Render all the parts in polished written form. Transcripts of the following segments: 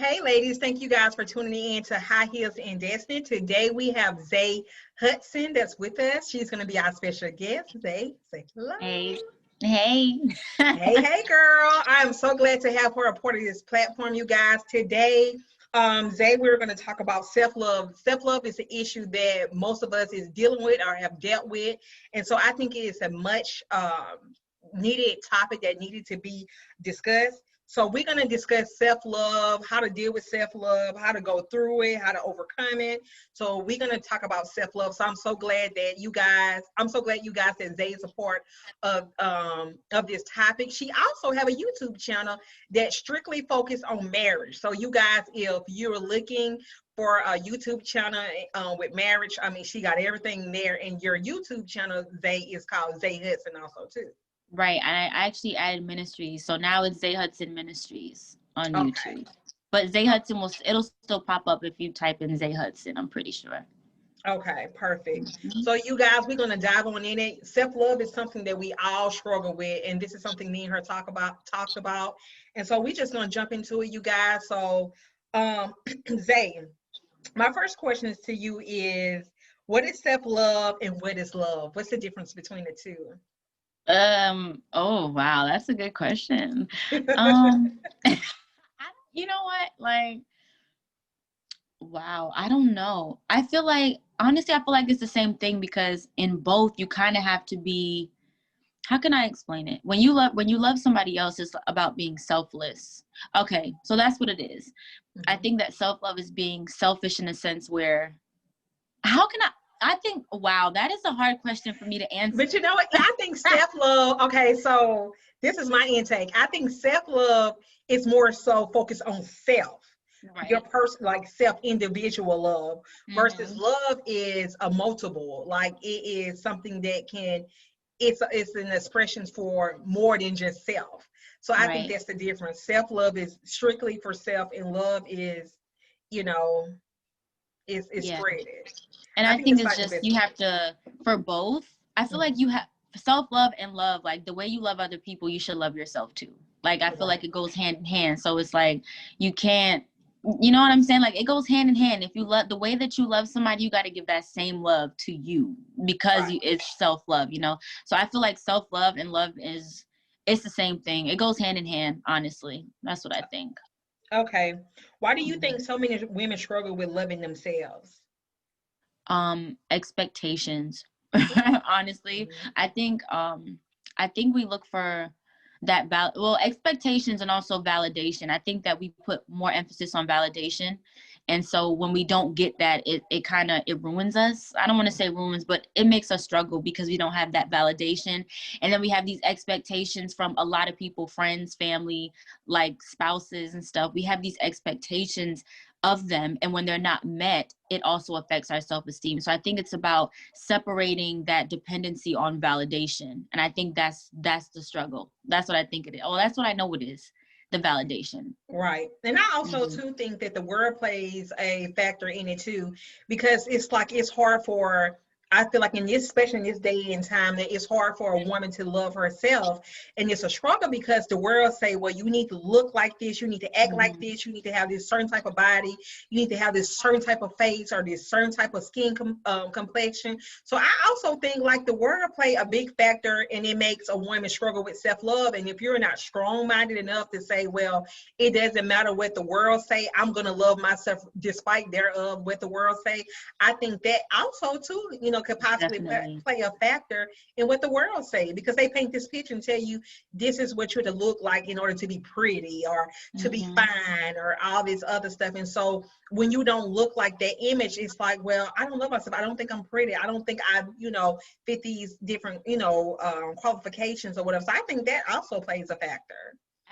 Hey, ladies, thank you guys for tuning in to High Heels and Destiny. Today we have Zay Hudson that's with us. She's going to be our special guest. Zay, say hello. Hey. Hey. Hey, girl. I'm so glad to have her a part of this platform, you guys. Today, Zay, we're going to talk about self-love. Self-love is an issue that most of us is dealing with or have dealt with. And so I think it is a much needed topic that needed to be discussed. So we're going to discuss self-love, how to deal with self-love, how to go through it, how to overcome it. So we're going to talk about self-love. So I'm so glad you guys that Zay is a part of this topic. She also have a YouTube channel that strictly focus on marriage. So you guys, if you're looking for a YouTube channel with marriage, I mean, she got everything there. And your YouTube channel, Zay, is called Zay Hudson also too. Right. And I actually added ministries. So now it's Zay Hudson Ministries on YouTube. But Zay Hudson it'll still pop up if you type in Zay Hudson, I'm pretty sure. Okay, perfect. So you guys, we're going to dive on in it. Self-love is something that we all struggle with. And this is something me and her talked about. And so we just going to jump into it, you guys. So Zay, my first question is to you is, what is self-love and what is love? What's the difference between the two? Oh wow, that's a good question. You know what, like, wow, I don't know. Honestly, I feel like it's the same thing, because in both you kind of have to be, how can I explain it? When you love somebody else, it's about being selfless. Okay, so that's what it is. Mm-hmm. I think that self-love is being selfish in a sense where, I think, wow, that is a hard question for me to answer. But you know what? I think self-love, okay, so this is my intake. I think self-love is more so focused on self. Right. Your person, like self-individual love, versus love is a multiple. Like it is something that it's an expression for more than just self. So I think that's the difference. Self-love is strictly for self, and love is, is spreaded. And I think it's just, you have to, for both, I feel like you have self-love and love, like the way you love other people, you should love yourself too. Like, I feel like it goes hand in hand. So it's like, you can't, you know what I'm saying? Like, it goes hand in hand. If you love the way that you love somebody, you got to give that same love to you, because it's self-love, So I feel like self-love and love it's the same thing. It goes hand in hand, honestly. That's what I think. Okay. Why do you think so many women struggle with loving themselves? Expectations. Honestly, I think we look for that expectations and also validation. I think that we put more emphasis on validation, and so when we don't get that, it ruins us. I don't want to say ruins, but it makes us struggle because we don't have that validation. And then we have these expectations from a lot of people, friends, family, like spouses and stuff. We have these expectations of them, and when they're not met, it also affects our self-esteem. So I think it's about separating that dependency on validation, and I think that's the struggle. That's what I think it is. Oh, that's what I know it is, the validation. Right. And I also too think that the word plays a factor in it too, because it's like it's hard for, I feel like especially in this day and time, that it's hard for a woman to love herself. And it's a struggle because the world say, well, you need to look like this, you need to act like this, you need to have this certain type of body, you need to have this certain type of face or this certain type of skin complexion. So I also think like the word play a big factor, and it makes a woman struggle with self-love. And if you're not strong-minded enough to say, well, it doesn't matter what the world say, I'm going to love myself despite thereof what the world say, I think that also too, could possibly play a factor in what the world say, because they paint this picture and tell you this is what you're to look like in order to be pretty or to be fine or all this other stuff. And so when you don't look like that image, it's like, well, I don't love myself. I don't think I'm pretty. I don't think I, fit these different, qualifications or whatever. So I think that also plays a factor.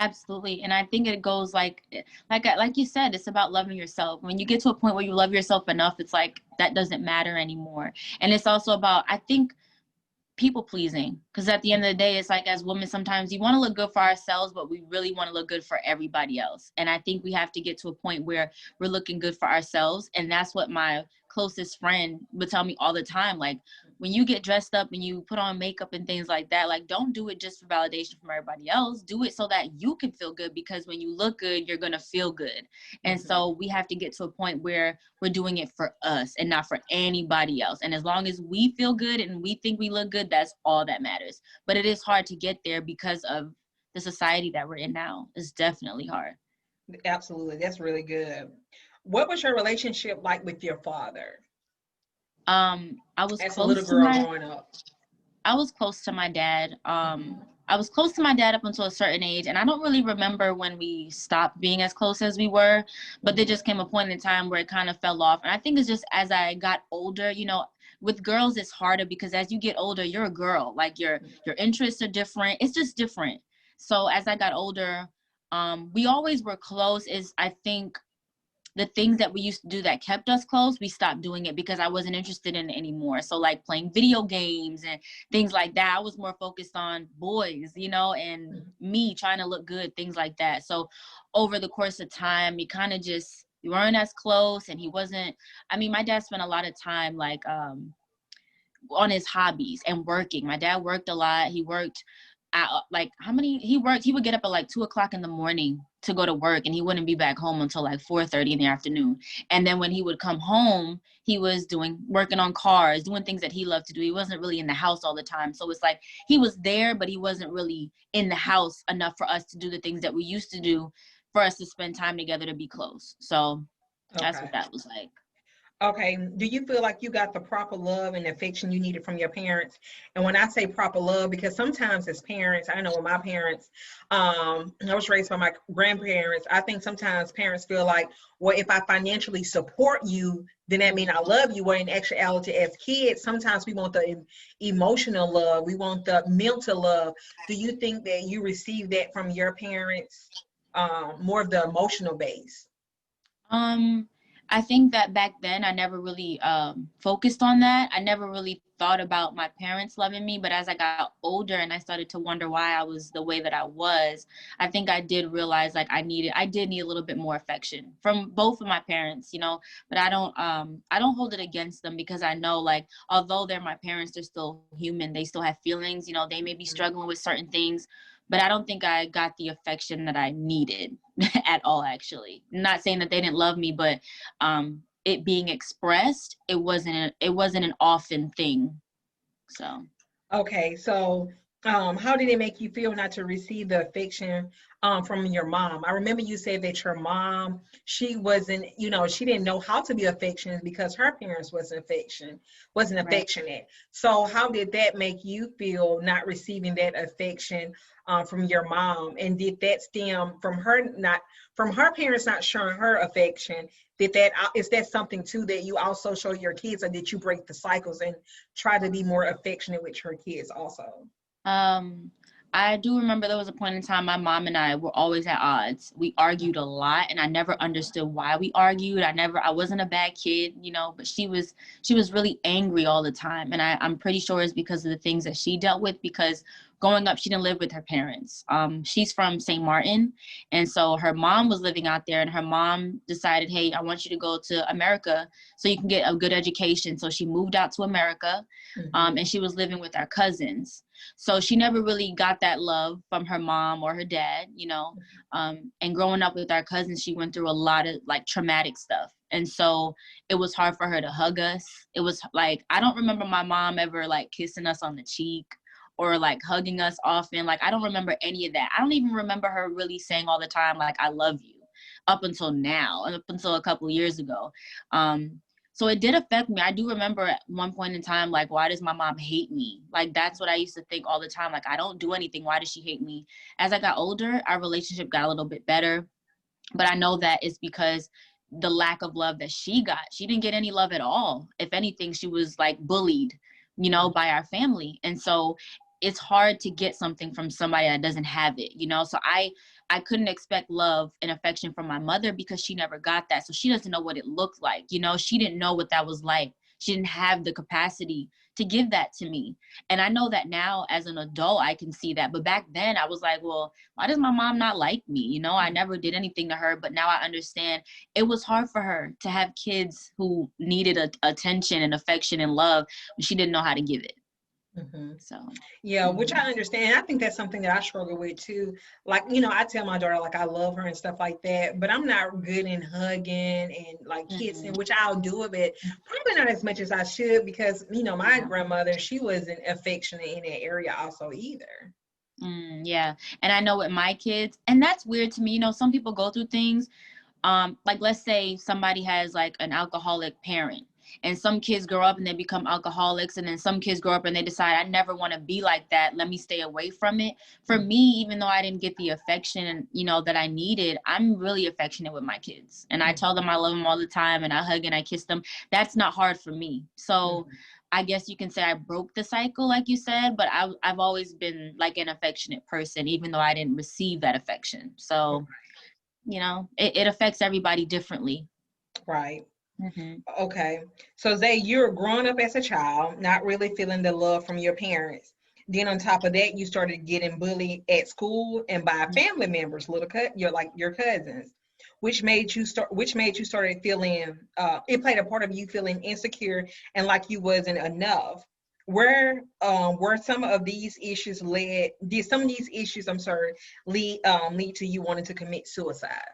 Absolutely. And I think it goes like you said, it's about loving yourself. When you get to a point where you love yourself enough, it's like that doesn't matter anymore. And it's also about, I think, people pleasing, because at the end of the day, it's like, as women, sometimes you want to look good for ourselves, but we really want to look good for everybody else. And I think we have to get to a point where we're looking good for ourselves. And that's what my closest friend would tell me all the time, like, when you get dressed up and you put on makeup and things like that, like, don't do it just for validation from everybody else. Do it so that you can feel good, because when you look good, you're going to feel good. And so we have to get to a point where we're doing it for us and not for anybody else. And as long as we feel good and we think we look good, that's all that matters. But it is hard to get there because of the society that we're in now. It's definitely hard. Absolutely. That's really good. What was your relationship like with your father? I was As a little girl growing up. I was close to my dad. I was close to my dad up until a certain age, and I don't really remember when we stopped being as close as we were, but there just came a point in time where it kind of fell off. And I think it's just as I got older, you know, with girls it's harder because as you get older, you're a girl. Like your interests are different. It's just different. So as I got older, we always were close. I think the things that we used to do that kept us close, we stopped doing it because I wasn't interested in it anymore. So like playing video games and things like that, I was more focused on boys, you know, and me trying to look good, things like that. So over the course of time, we weren't as close, and he wasn't, I mean, my dad spent a lot of time like on his hobbies and working. My dad worked a lot. He worked he would get up at like 2:00 in the morning to go to work, and he wouldn't be back home until like 4:30 in the afternoon. And then when he would come home, he was working on cars, doing things that he loved to do. He wasn't really in the house all the time. So it's like he was there, but he wasn't really in the house enough for us to do the things that we used to do, for us to spend time together, to be close. So that's what that was like. Okay. Do you feel like you got the proper love and affection you needed from your parents? And when I say proper love, because sometimes as parents, I know with my parents, I was raised by my grandparents. I think sometimes parents feel like, well, if I financially support you, then that means I love you. Well, in actuality, as kids, sometimes we want the emotional love. We want the mental love. Do you think that you received that from your parents, more of the emotional base? I think that back then I never really focused on that. I never really thought about my parents loving me. But as I got older and I started to wonder why I was the way that I was, I think I did realize like I did need a little bit more affection from both of my parents, you know. But I don't hold it against them, because I know, like, although they're my parents, they're still human. They still have feelings, you know. They may be struggling with certain things, but I don't think I got the affection that I needed at all, actually. I'm not saying that they didn't love me, but it being expressed, it wasn't an often thing. So Okay, so how did it make you feel not to receive the affection from your mom? I remember you said that your mom, she wasn't, she didn't know how to be affectionate because her parents wasn't right. affectionate. So how did that make you feel not receiving that affection from your mom? And did that stem from her parents not showing her affection? Is that something too that you also show your kids, or did you break the cycles and try to be more affectionate with your kids also? I do remember there was a point in time my mom and I were always at odds. We argued a lot, and I never understood why we argued. I wasn't a bad kid, you know, but she was really angry all the time. And I'm pretty sure it's because of the things that she dealt with, because growing up, she didn't live with her parents. She's from St. Martin. And so her mom was living out there, and her mom decided, hey, I want you to go to America so you can get a good education. So she moved out to America, and she was living with our cousins. So she never really got that love from her mom or her dad, you know. And growing up with our cousins, she went through a lot of like traumatic stuff. And so it was hard for her to hug us. It was like, I don't remember my mom ever like kissing us on the cheek or like hugging us often. Like, I don't remember any of that. I don't even remember her really saying all the time, like, I love you, up until now, and up until a couple of years ago. So it did affect me. I do remember at one point in time, like, why does my mom hate me? Like, that's what I used to think all the time. Like, I don't do anything. Why does she hate me? As I got older, our relationship got a little bit better. But I know that it's because the lack of love that she got. She didn't get any love at all. If anything, she was like bullied, you know, by our family. And so it's hard to get something from somebody that doesn't have it, you know? So I couldn't expect love and affection from my mother because she never got that. So she doesn't know what it looked like. You know, she didn't know what that was like. She didn't have the capacity to give that to me. And I know that now as an adult, I can see that. But back then I was like, well, why does my mom not like me? You know, I never did anything to her, but now I understand it was hard for her to have kids who needed attention and affection and love when she didn't know how to give it. Mhm. So, Yeah, which I understand. I think that's something that I struggle with too. Like, I tell my daughter like I love her and stuff like that, but I'm not good in hugging and like kissing, which I'll do it, but probably not as much as I should because my grandmother, she wasn't affectionate in that area also either. Yeah. And I know with my kids, and that's weird to me, some people go through things. Like let's say somebody has like an alcoholic parent, and some kids grow up and they become alcoholics, and then some kids grow up and they decide, I never want to be like that, let me stay away from it. For me, even though I didn't get the affection that I needed, I'm really affectionate with my kids, and I tell them I love them all the time, and I hug and I kiss them. That's not hard for me. So I guess you can say I broke the cycle, like you said, but I've always been like an affectionate person, even though I didn't receive that affection. So it affects everybody differently. Right. Mm-hmm. Okay. So Zay, you're growing up as a child, not really feeling the love from your parents. Then on top of that, you started getting bullied at school and by family members, your cousins, which made you started feeling it played a part of you feeling insecure and like you wasn't enough. Where some of these issues led did some of these issues, I'm sorry, lead to you wanting to commit suicide?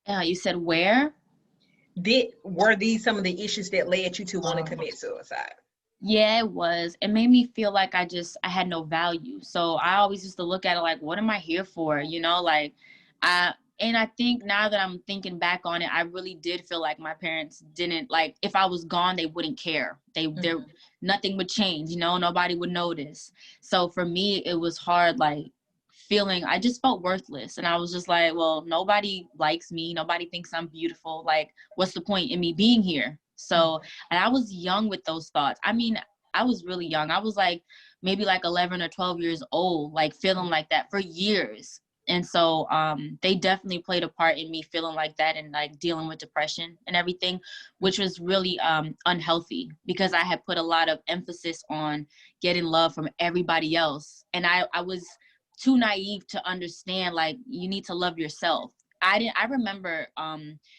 You said where? Were these some of the issues that led you to want to commit suicide? Yeah, it was. It made me feel like I had no value. So I always used to look at it like, what am I here for? And I think now that I'm thinking back on it, I really did feel like my parents didn't, like, if I was gone, they wouldn't care. Nothing would change, nobody would notice. So for me, it was hard, like, I just felt worthless. And I was just like, well, nobody likes me. Nobody thinks I'm beautiful. Like, what's the point in me being here? So, and I was young with those thoughts. I mean, I was really young. I was like maybe like 11 or 12 years old, like feeling like that for years. And so they definitely played a part in me feeling like that and like dealing with depression and everything, which was really unhealthy because I had put a lot of emphasis on getting love from everybody else. And I was too naive to understand, like, you need to love yourself. I remember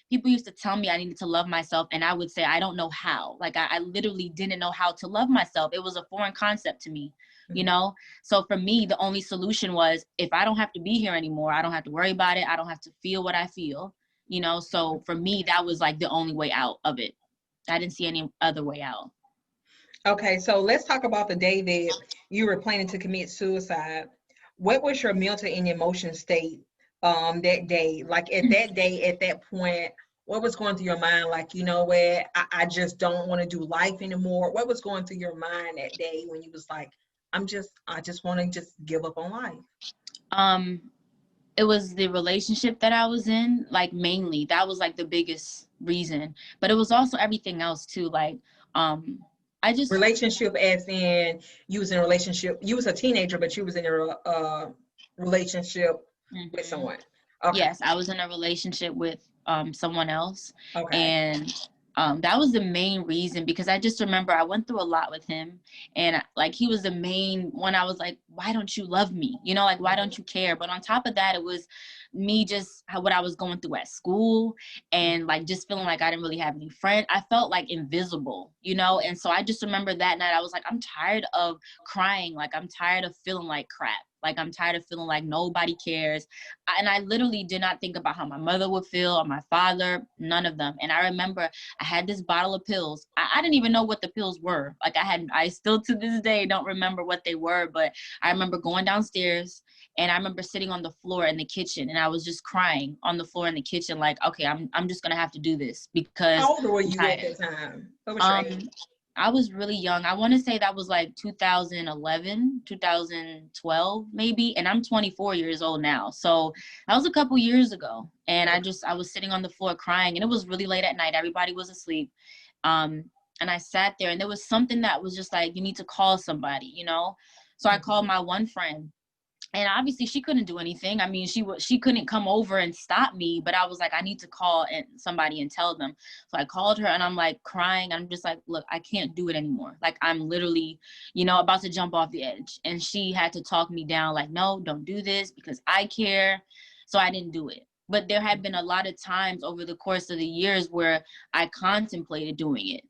people used to tell me I needed to love myself, and I would say, I don't know how. Like, I literally didn't know how to love myself. It was a foreign concept to me, So for me, the only solution was, if I don't have to be here anymore, I don't have to worry about it. I don't have to feel what I feel, So for me, that was like the only way out of it. I didn't see any other way out. Okay, so let's talk about the day that you were planning to commit suicide. What was your mental and emotion state that day? Like at that day, at that point, what was going through your mind? Like, you know what, I just don't want to do life anymore. What was going through your mind that day when you was like, I just want to just give up on life? It was the relationship that I was in, like, mainly. That was like the biggest reason. But it was also everything else too. Like, I just Relationship as in you was in a relationship, you was a teenager, but you was in a relationship with someone. Okay. Yes, I was in a relationship with someone else. Okay. And that was the main reason, because I just remember I went through a lot with him, and like, he was the main one. I was like, why don't you love me? Like, why don't you care? But on top of that, it was me, just what I was going through at school, and like just feeling like I didn't really have any friends. I felt like invisible, and so I just remember that night I was like, I'm tired of crying. Like, I'm tired of feeling like crap. Like, I'm tired of feeling like nobody cares. And I literally did not think about how my mother would feel or my father, none of them. And I remember I had this bottle of pills. I didn't even know what the pills were. Like, I still to this day don't remember what they were, but I remember going downstairs, and I remember sitting on the floor in the kitchen, and I was just crying on the floor in the kitchen, like, okay, I'm just gonna have to do this because How old were I'm you at tired. that time? What was your age? I was really young. I want to say that was like 2011, 2012, maybe. And I'm 24 years old now. So that was a couple years ago. And I was sitting on the floor crying, and it was really late at night. Everybody was asleep. And I sat there, and there was something that was just like, you need to call somebody, So I called my one friend, And obviously she couldn't do anything. I mean, she couldn't come over and stop me, but I was like, I need to call somebody and tell them. So I called her and I'm like crying. I'm just like, look, I can't do it anymore. Like, I'm literally, about to jump off the edge. And she had to talk me down, like, no, don't do this because I care. So I didn't do it. But there had been a lot of times over the course of the years where I contemplated doing it,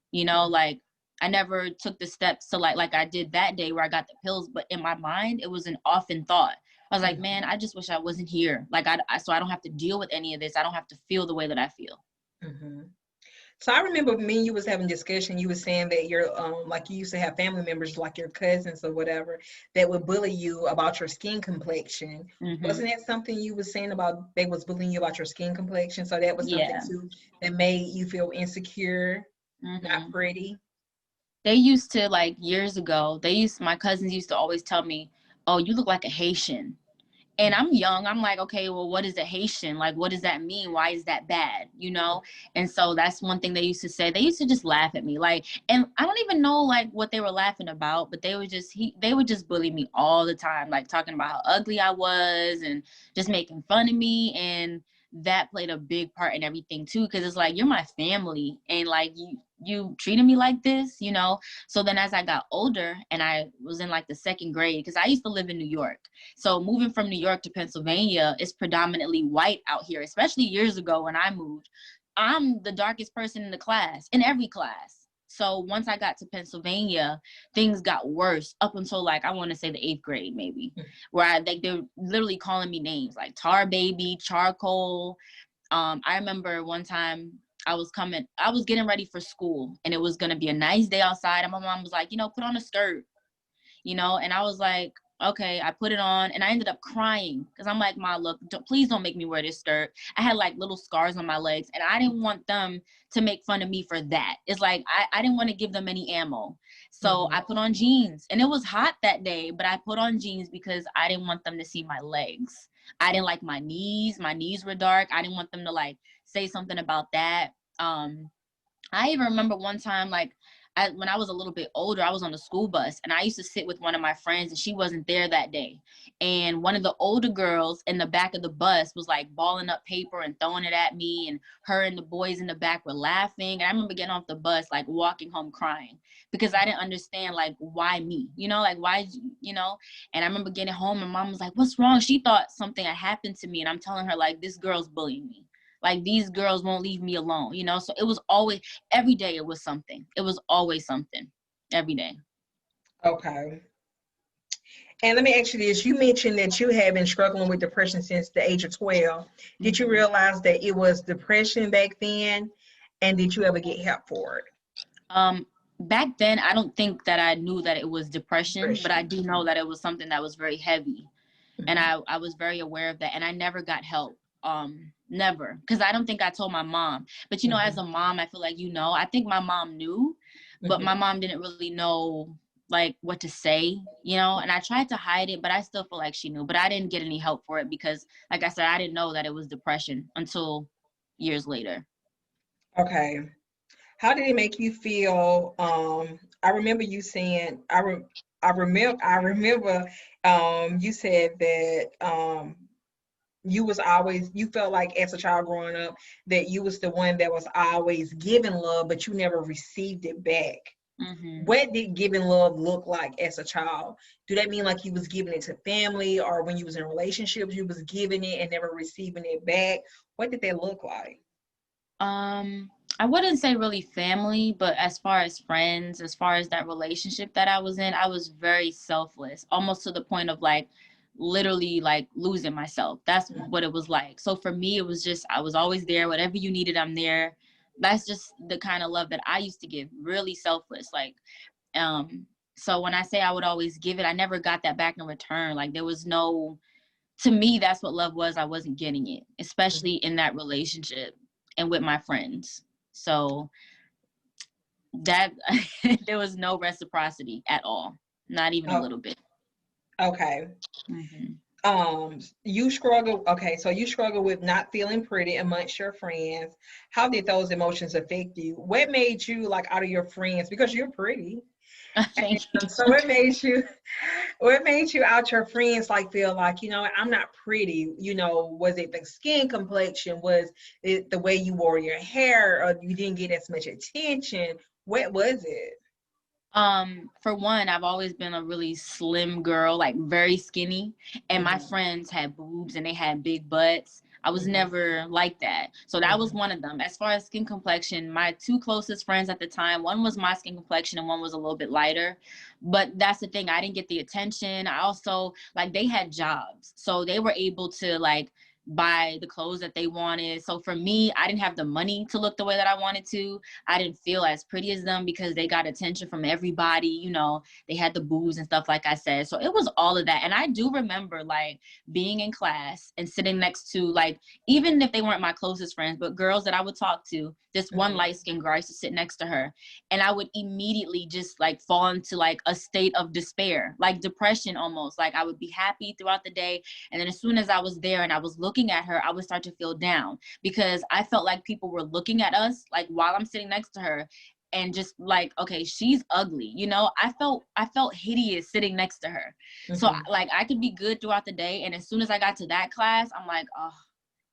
like I never took the steps to like I did that day where I got the pills, but in my mind, it was an often thought. I was like, man, I just wish I wasn't here. Like, so I don't have to deal with any of this. I don't have to feel the way that I feel. Mm-hmm. So I remember me and you was having discussion. You were saying that you're like you used to have family members like your cousins or whatever that would bully you about your skin complexion. Mm-hmm. Wasn't that something you was saying about they was bullying you about your skin complexion? So that was something Yeah. too that made you feel insecure, Mm-hmm. not pretty. They used to, like, years ago, my cousins used to always tell me, oh, you look like a Haitian. And I'm young. I'm like, okay, well, what is a Haitian? Like, what does that mean? Why is that bad? And so that's one thing they used to say. They used to just laugh at me. Like, and I don't even know, like, what they were laughing about, but they would just bully me all the time, like, talking about how ugly I was and just making fun of me. And that played a big part in everything, too, because it's like, you're my family. And, like, you treated me like this, So then as I got older and I was in, like, the second grade, because I used to live in New York. So moving from New York to Pennsylvania is predominantly white out here, especially years ago when I moved. I'm the darkest person in the class, in every class. So once I got to Pennsylvania, things got worse up until, like, I want to say the 8th grade, maybe, where they're literally calling me names like tar baby, charcoal. I remember one time I was getting ready for school and it was going to be a nice day outside. And my mom was like, put on a skirt, and I was like, okay, I put it on and I ended up crying because I'm like, Ma, look, please don't make me wear this skirt. I had like little scars on my legs and I didn't want them to make fun of me for that. It's like, I didn't want to give them any ammo. So I put on jeans and it was hot that day, but I put on jeans because I didn't want them to see my legs. I didn't like my knees. My knees were dark. I didn't want them to like say something about that. I even remember one time, like, when I was a little bit older, I was on the school bus and I used to sit with one of my friends and she wasn't there that day. And one of the older girls in the back of the bus was like balling up paper and throwing it at me, and her and the boys in the back were laughing. And I remember getting off the bus, like walking home crying because I didn't understand, like, why me, like, why, and I remember getting home and mom was like, what's wrong? She thought something had happened to me. And I'm telling her, like, this girl's bullying me. Like, these girls won't leave me alone, So it was always, every day it was something. It was always something, every day. Okay. And let me ask you this. You mentioned that you had been struggling with depression since the age of 12. Did you realize that it was depression back then? And did you ever get help for it? Back then, I don't think that I knew that it was depression, but I do know that it was something that was very heavy. And I was very aware of that. And I never got help. Never, because I don't think I told my mom. But as a mom, I feel like I think my mom knew, but my mom didn't really know like what to say, and I tried to hide it, but I still feel like she knew. But I didn't get any help for it because, like I said, I didn't know that it was depression until years later. Okay. How did it make you feel? I remember you saying, I remember you said that you felt like as a child growing up that you was the one that was always giving love, but you never received it back. What did giving love look like as a child? Do that mean like you was giving it to family, or when you was in relationships you was giving it and never receiving it back? What did that look like? I wouldn't say really family, but as far as friends, as far as that relationship that I was in, I was very selfless, almost to the point of like literally like losing myself. That's what it was like. So for me, it was just, I was always there. Whatever you needed, I'm there. That's just the kind of love that I used to give, really selfless. Like, so when I say I would always give it, I never got that back in return. Like, there was no, to me, that's what love was. I wasn't getting it, especially in that relationship and with my friends. So that there was no reciprocity at all, not even a little bit. Okay. You struggle. Okay, so you struggle with not feeling pretty amongst your friends. How did those emotions affect you? What made you, like, out of your friends, because you're pretty, Thank you. So what made you out your friends like feel like, you know, I'm not pretty? You know, was it the skin complexion? Was it the way you wore your hair, or you didn't get as much attention? What was it? For one, I've always been a really slim girl, like very skinny, and my Mm-hmm. friends had boobs and they had big butts. I was Mm-hmm. never like that. So that was Mm-hmm. one of them. As far as skin complexion, my two closest friends at the time, one was my skin complexion and one was a little bit lighter. But that's the thing, I didn't get the attention. I also, like, they had jobs. So they were able to like buy the clothes that they wanted. So for me, I didn't have the money to look the way that I wanted to. I didn't feel as pretty as them because they got attention from everybody. You know, they had the boobs and stuff, like I said. So it was all of that. And I do remember like being in class and sitting next to, like, even if they weren't my closest friends, but girls that I would talk to, this one Mm-hmm. light-skinned girl, I used to sit next to her. And I would immediately just like fall into like a state of despair, like depression almost. Like I would be happy throughout the day. And then as soon as I was there and I was looking at her, I would start to feel down because I felt like people were looking at us, like while I'm sitting next to her, and just like, okay, she's ugly. You know, I felt hideous sitting next to her. So Mm-hmm. like I could be good throughout the day, and as soon as I got to that class, I'm like, oh,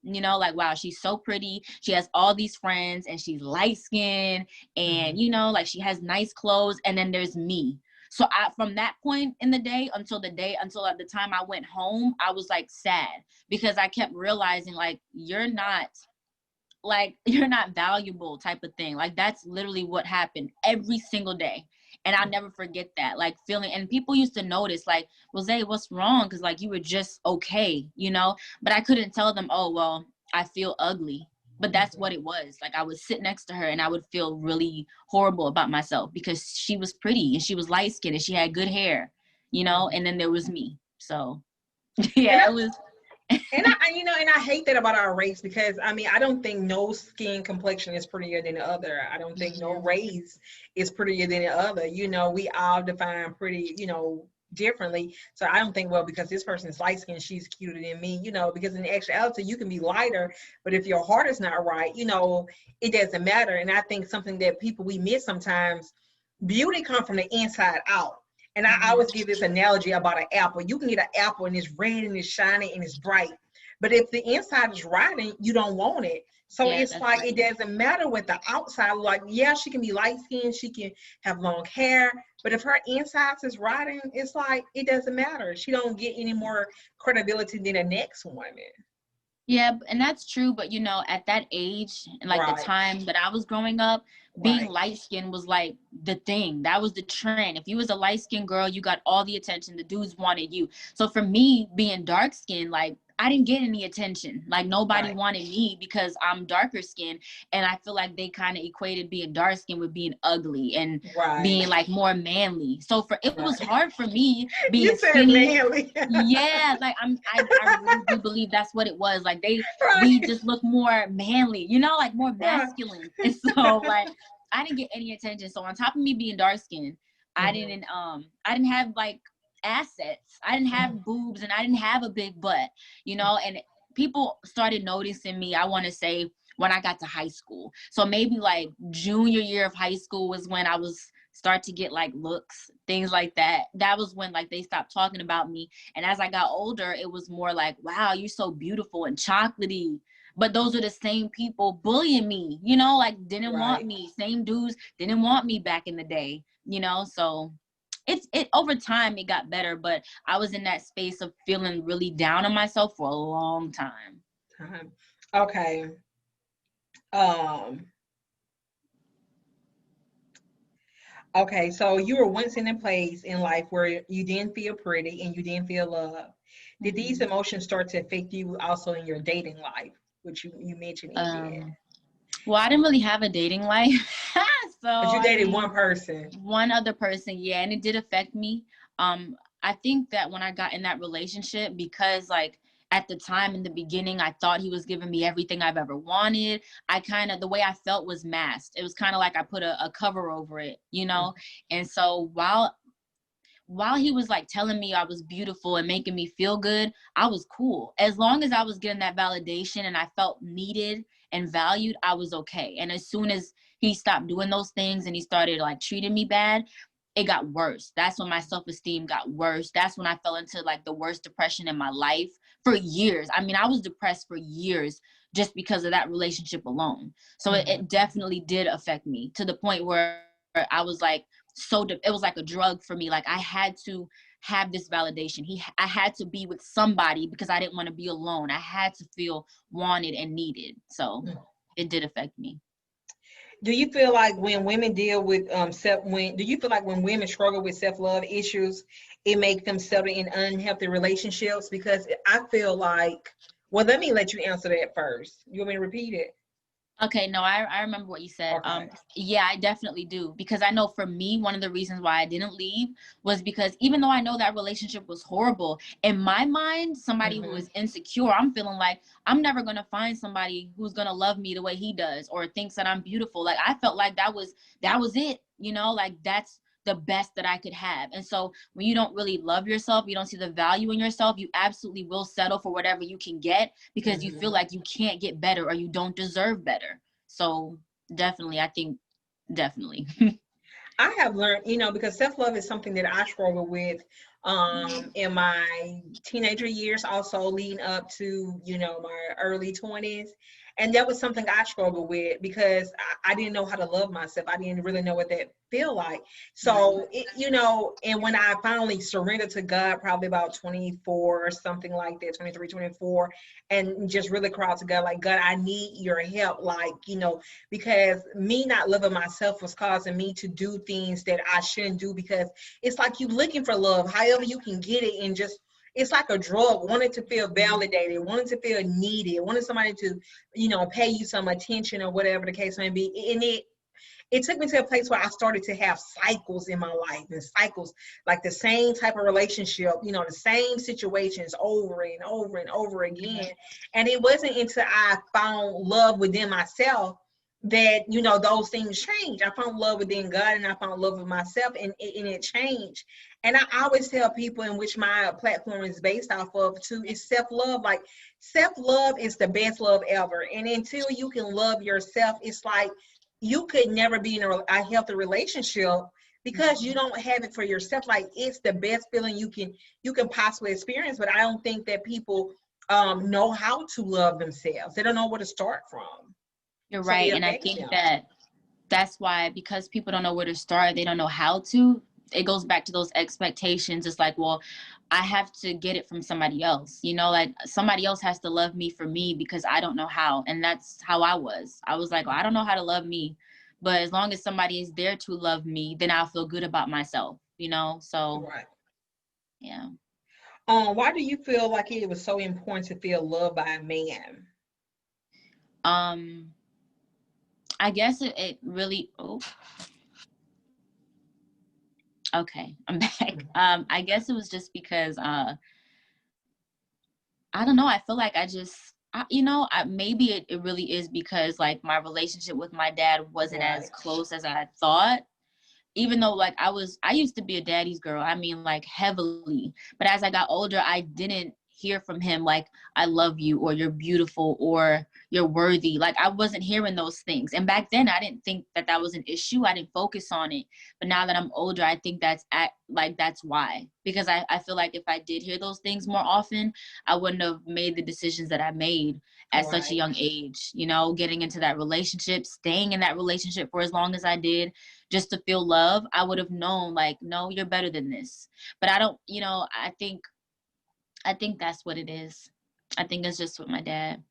you know, like, wow, she's so pretty. She has all these friends and she's light skinned, Mm-hmm. and, you know, like she has nice clothes. And then there's me. So from that point in the day until at the time I went home, I was like sad because I kept realizing like, you're not valuable type of thing. Like that's literally what happened every single day. And I'll never forget that, like feeling, and people used to notice like, well, Zay, what's wrong? Cause like you were just okay, you know, but I couldn't tell them, oh, well, I feel ugly. But that's Mm-hmm. what it was. Like I would sit next to her and I would feel really horrible about myself because she was pretty and she was light skinned and she had good hair, you know, Mm-hmm. and then there was me. So And yeah, it was. you know, and I hate that about our race because I mean, I don't think no skin complexion is prettier than the other. I don't think no Yeah. race is prettier than the other. You know, we all define pretty, you know, differently. So I don't think, well, because this person is light skinned, she's cuter than me, you know, because in actuality, you can be lighter, but if your heart is not right, you know, it doesn't matter. And I think something that people we miss sometimes, beauty comes from the inside out. And I Mhm. always give this analogy about an apple. You can get an apple and it's red and it's shiny and it's bright. But if the inside is rotten, you don't want it. So Yeah, it's that's like it right. doesn't matter what the outside like. Yeah, she can be light skinned, she can have long hair, but if her insides is rotten, it's like it doesn't matter. She don't get any more credibility than the next woman. Yeah, and that's true. But you know, at that age and like the Right, time that I was growing up, being right, light skinned was like the thing. That was the trend. If you was a light skinned girl, you got all the attention. The dudes wanted you. So for me, being dark skinned, like I didn't get any attention. Like nobody right, wanted me because I'm darker skinned. And I feel like they kind of equated being dark skinned with being ugly and right, being like more manly. So for it was right. hard for me being You said skinny. manly. Yeah, like I really do believe that's what it was. Like we Right, just look more manly, you know, like more right. masculine. And so like I didn't get any attention. So on top of me being dark skinned, Mhm, I didn't have like assets. I didn't mhm, have boobs and I didn't have a big butt, you know, and people started noticing me, I want to say, when I got to high school. So maybe like junior year of high school was when I was start to get like looks, things like that. That was when like they stopped talking about me. And as I got older, it was more like, wow, you're so beautiful and chocolatey. But those are the same people bullying me, you know, like didn't want right. me. Same dudes didn't want me back in the day, you know. So it over time it got better, but I was in that space of feeling really down on myself for a long time. Time. Okay. Um, okay, so you were once in a place in life where you didn't feel pretty and you didn't feel love. Did these Mhm. emotions start to affect you also in your dating life, which you mentioned it did? Um, well, I didn't really have a dating life. So, Because you I dated mean, one person. one other person, yeah, and it did affect me. I think that when I got in that relationship, because like at the time in the beginning, I thought he was giving me everything I've ever wanted. I kind of, the way I felt was masked. It was kind of like I put a cover over it, you know? And so while he was like telling me I was beautiful and making me feel good, I was cool. As long as I was getting that validation and I felt needed and valued, I was okay. And as soon as he stopped doing those things and he started like treating me bad, it got worse. That's when my self-esteem got worse. That's when I fell into like the worst depression in my life for years. I mean, I was depressed for years just because of that relationship alone. So it definitely did affect me to the point where I was like, it was like a drug for me. Like I had to have this validation. I had to be with somebody because I didn't want to be alone. I had to feel wanted and needed. So it did affect me. Do you feel like when women deal with do you feel like when women struggle with self-love issues, it makes them settle in unhealthy relationships? Because I feel like, well, let me let you answer that first. You want me to repeat it? Okay, no, I remember what you said. Okay. Yeah, I definitely do, because I know for me, one of the reasons why I didn't leave was because even though I know that relationship was horrible, in my mind, somebody who is insecure, I'm feeling like I'm never gonna find somebody who's gonna love me the way he does or thinks that I'm beautiful. Like I felt like that was it, you know, like that's the best that I could have. And so when you don't really love yourself, you don't see the value in yourself, you absolutely will settle for whatever you can get because you feel like you can't get better or you don't deserve better. So definitely, I think definitely. I have learned, because self-love is something that I struggle with in my teenager years, also leading up to, my early 20s. And that was something I struggled with because I didn't know how to love myself. I didn't really know what that feel like. So, and when I finally surrendered to God, probably about 24 or something like that, 23, 24, and just really cried out to God, like, God, I need your help. Like, because me not loving myself was causing me to do things that I shouldn't do, because it's like you looking for love, however you can get it, and just it's like a drug, wanting to feel validated, wanting to feel needed, wanting somebody to, pay you some attention or whatever the case may be. And it took me to a place where I started to have cycles in my life, and cycles like the same type of relationship, the same situations over and over and over again. And it wasn't until I found love within myself that, those things change. I found love within God, and I found love with myself, and it changed. And I always tell people, in which my platform is based off of too, is self-love. Like, self-love is the best love ever. And until you can love yourself, it's like you could never be in a healthy relationship because you don't have it for yourself. Like, it's the best feeling you can possibly experience. But I don't think that people know how to love themselves. They don't know where to start from. You're So right. it And I affects think them. that's why, because people don't know where to start, they don't know how to. It goes back to those expectations. It's like, well, I have to get it from somebody else, like somebody else has to love me for me because I don't know how. And that's how I was. I was like, well, I don't know how to love me, but as long as somebody is there to love me, then I'll feel good about myself, So Right. yeah. Why do you feel like it was so important to feel loved by a man? Um, I guess it really, okay, I'm back. I guess it was just because, I don't know. I feel like maybe it really is because like my relationship with my dad wasn't as Right. close as I thought. Even though like I used to be a daddy's girl. I mean, like heavily. But as I got older, I didn't hear from him like, I love you, or you're beautiful, or you're worthy. Like I wasn't hearing those things. And back then I didn't think that was an issue. I didn't focus on it. But now that I'm older, I think that's why. Because I feel like if I did hear those things more often, I wouldn't have made the decisions that I made at such a Right. young age, getting into that relationship, staying in that relationship for as long as I did, just to feel love. I would have known like, no, you're better than this. But I don't, I think that's what it is. I think it's just with my dad.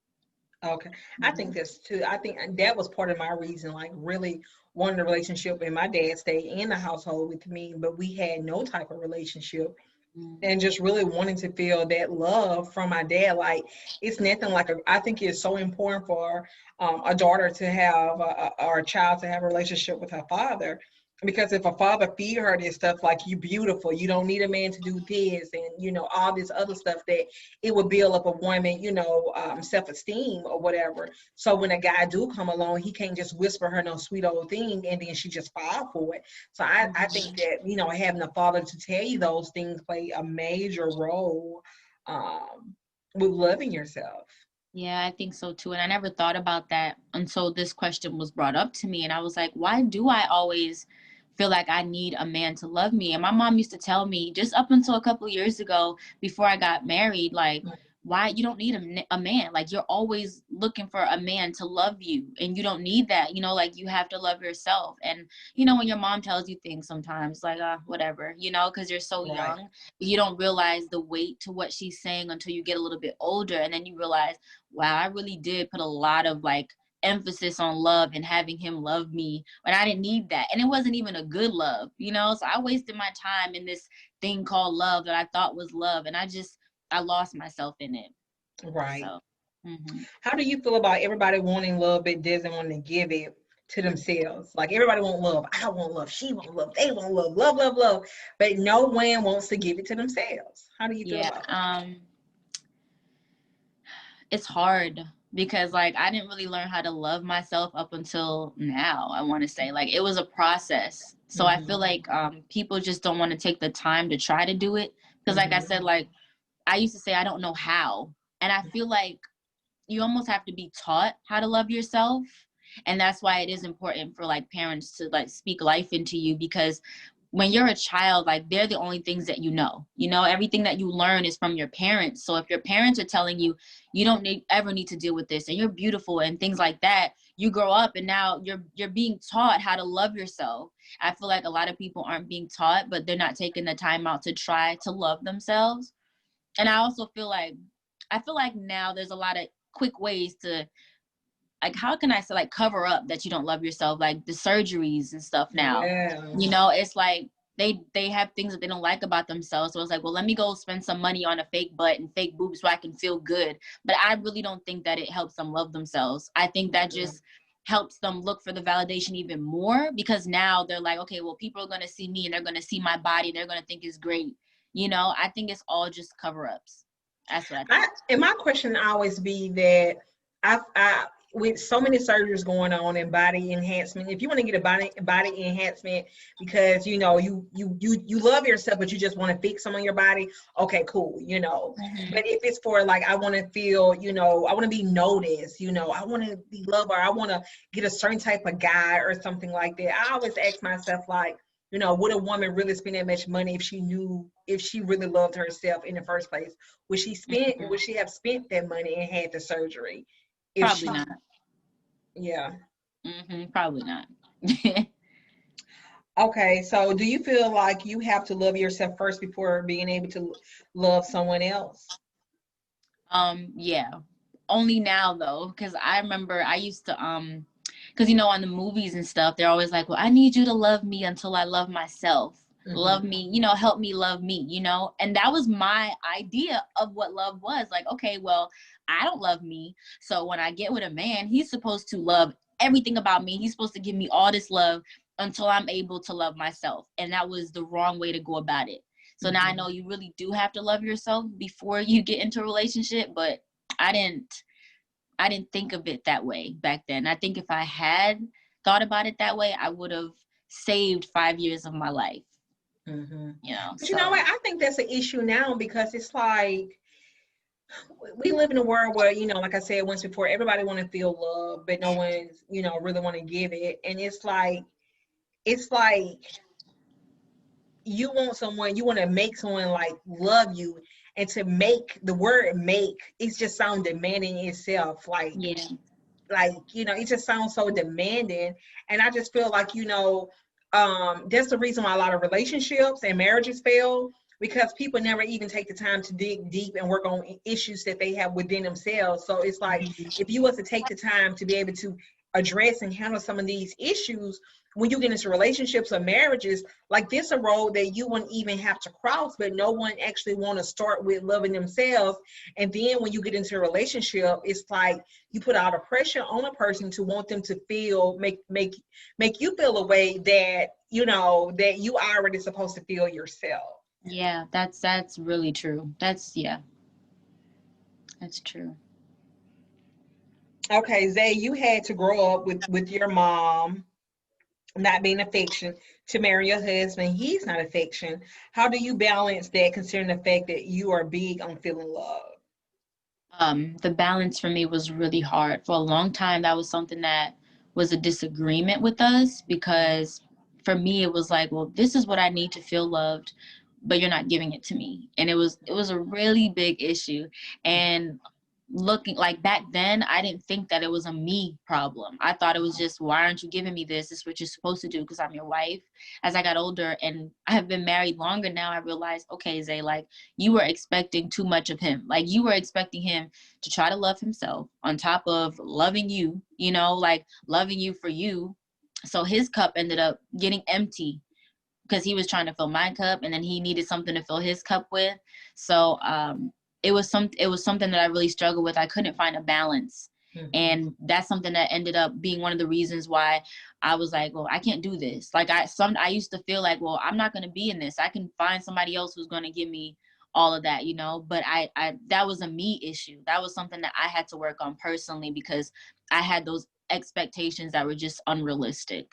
Okay. I think that's too. I think that was part of my reason, like really wanting a relationship. And my dad stayed in the household with me, but we had no type of relationship. And just really wanting to feel that love from my dad. Like, it's nothing like I think it's so important for a daughter to have or a child to have a relationship with her father, because if a father feed her this stuff like, you beautiful, you don't need a man to do this, and all this other stuff, that it would build up a woman, self-esteem or whatever. So when a guy do come along, he can't just whisper her no sweet old thing and then she just fall for it. So I think that, having a father to tell you those things play a major role with loving yourself. Yeah, I think so too. And I never thought about that until this question was brought up to me. And I was like, why do I always feel like I need a man to love me. And my mom used to tell me, just up until a couple of years ago, before I got married, like, why you don't need a man? Like, you're always looking for a man to love you, and you don't need that. You know, like, you have to love yourself. And you know, when your mom tells you things sometimes, like, whatever, you know, because you're so Right. young, you don't realize the weight to what she's saying until you get a little bit older, and then you realize, wow, I really did put a lot of like emphasis on love and having him love me when I didn't need that. And it wasn't even a good love, you know? So I wasted my time in this thing called love that I thought was love. And I lost myself in it. Right. So, How do you feel about everybody wanting love but doesn't want to give it to themselves? Like everybody want love. I want love. She want love. They want love. Love, love, love. But no one wants to give it to themselves. How do you feel yeah. about that? It's hard because like I didn't really learn how to love myself up until now. I want to say like it was a process. So I feel like people just don't want to take the time to try to do it because like I said, like I used to say I don't know how, and I feel like you almost have to be taught how to love yourself. And that's why it is important for like parents to like speak life into you, because when you're a child, like they're the only things that you know, everything that you learn is from your parents. So if your parents are telling you, you don't ever need to deal with this and you're beautiful and things like that, you grow up and now you're being taught how to love yourself. I feel like a lot of people aren't being taught, but they're not taking the time out to try to love themselves. And I also feel like now there's a lot of quick ways to, like, how can I say, like, cover up that you don't love yourself, like the surgeries and stuff now. Yeah. You know, it's like they have things that they don't like about themselves. So it's like, well, let me go spend some money on a fake butt and fake boobs so I can feel good. But I really don't think that it helps them love themselves. I think that just helps them look for the validation even more, because now they're like, okay, well, people are going to see me and they're going to see my body and they're going to think it's great. You know, I think it's all just cover-ups. That's what I think. And my question always be that I with so many surgeries going on and body enhancement, if you want to get a body enhancement because you know you love yourself but you just want to fix some on your body, okay, cool, you know. But if it's for like I want to feel, you know, I want to be noticed, you know, I want to be loved, or I want to get a certain type of guy or something like that, I always ask myself, like, you know, would a woman really spend that much money if she really loved herself in the first place? Would she have spent that money and had the surgery? If Probably she, not. yeah. Probably not. Okay, so do you feel like you have to love yourself first before being able to love someone else? Yeah. Only now though, because I remember I used to because you know, on the movies and stuff, they're always like, well, I need you to love me until I love myself. Love me, you know, help me love me, you know. And that was my idea of what love was. Like, okay, well, I don't love me. So when I get with a man, he's supposed to love everything about me. He's supposed to give me all this love until I'm able to love myself. And that was the wrong way to go about it. So now I know you really do have to love yourself before you get into a relationship, but I didn't think of it that way back then. I think if I had thought about it that way, I would have saved 5 years of my life. You know, But you know what? I think that's an issue now because it's like we live in a world where, you know, like I said once before, everybody want to feel love, but no one's, you know, really want to give it. And it's like you want someone, you want to make someone like love you, and to make the word make, it just sounds demanding itself. yeah. Like, you know, it just sounds so demanding. And I just feel like, you know, that's the reason why a lot of relationships and marriages fail, because people never even take the time to dig deep and work on issues that they have within themselves. So it's like, if you was to take the time to be able to address and handle some of these issues, when you get into relationships or marriages, like this a road that you wouldn't even have to cross, but no one actually want to start with loving themselves. And then when you get into a relationship, it's like you put all the pressure on a person to want them to feel, make you feel a way that, you know, that you are already supposed to feel yourself. Yeah, that's really true. That's true. Okay, Zay, you had to grow up with your mom not being affection to marry your husband. He's not affection. How do you balance that, considering the fact that you are big on feeling love? The balance for me was really hard. For a long time, that was something that was a disagreement with us, because for me, it was like, well, this is what I need to feel loved, but you're not giving it to me. And it was a really big issue. And looking like back then, I didn't think that it was a me problem. I thought it was just, why aren't you giving me this? This is what you're supposed to do because I'm your wife. As I got older and I have been married longer now, I realized, okay, Zay, like, you were expecting too much of him. Like, you were expecting him to try to love himself on top of loving you, you know, like loving you for you. So his cup ended up getting empty because he was trying to fill my cup, and then he needed something to fill his cup with. So it was something that I really struggled with. I couldn't find a balance. Mm-hmm. And that's something that ended up being one of the reasons why I was like, well, I can't do this. Like I used to feel like, well, I'm not going to be in this. I can find somebody else who's going to give me all of that, you know, but I that was a me issue. That was something that I had to work on personally because I had those expectations that were just unrealistic.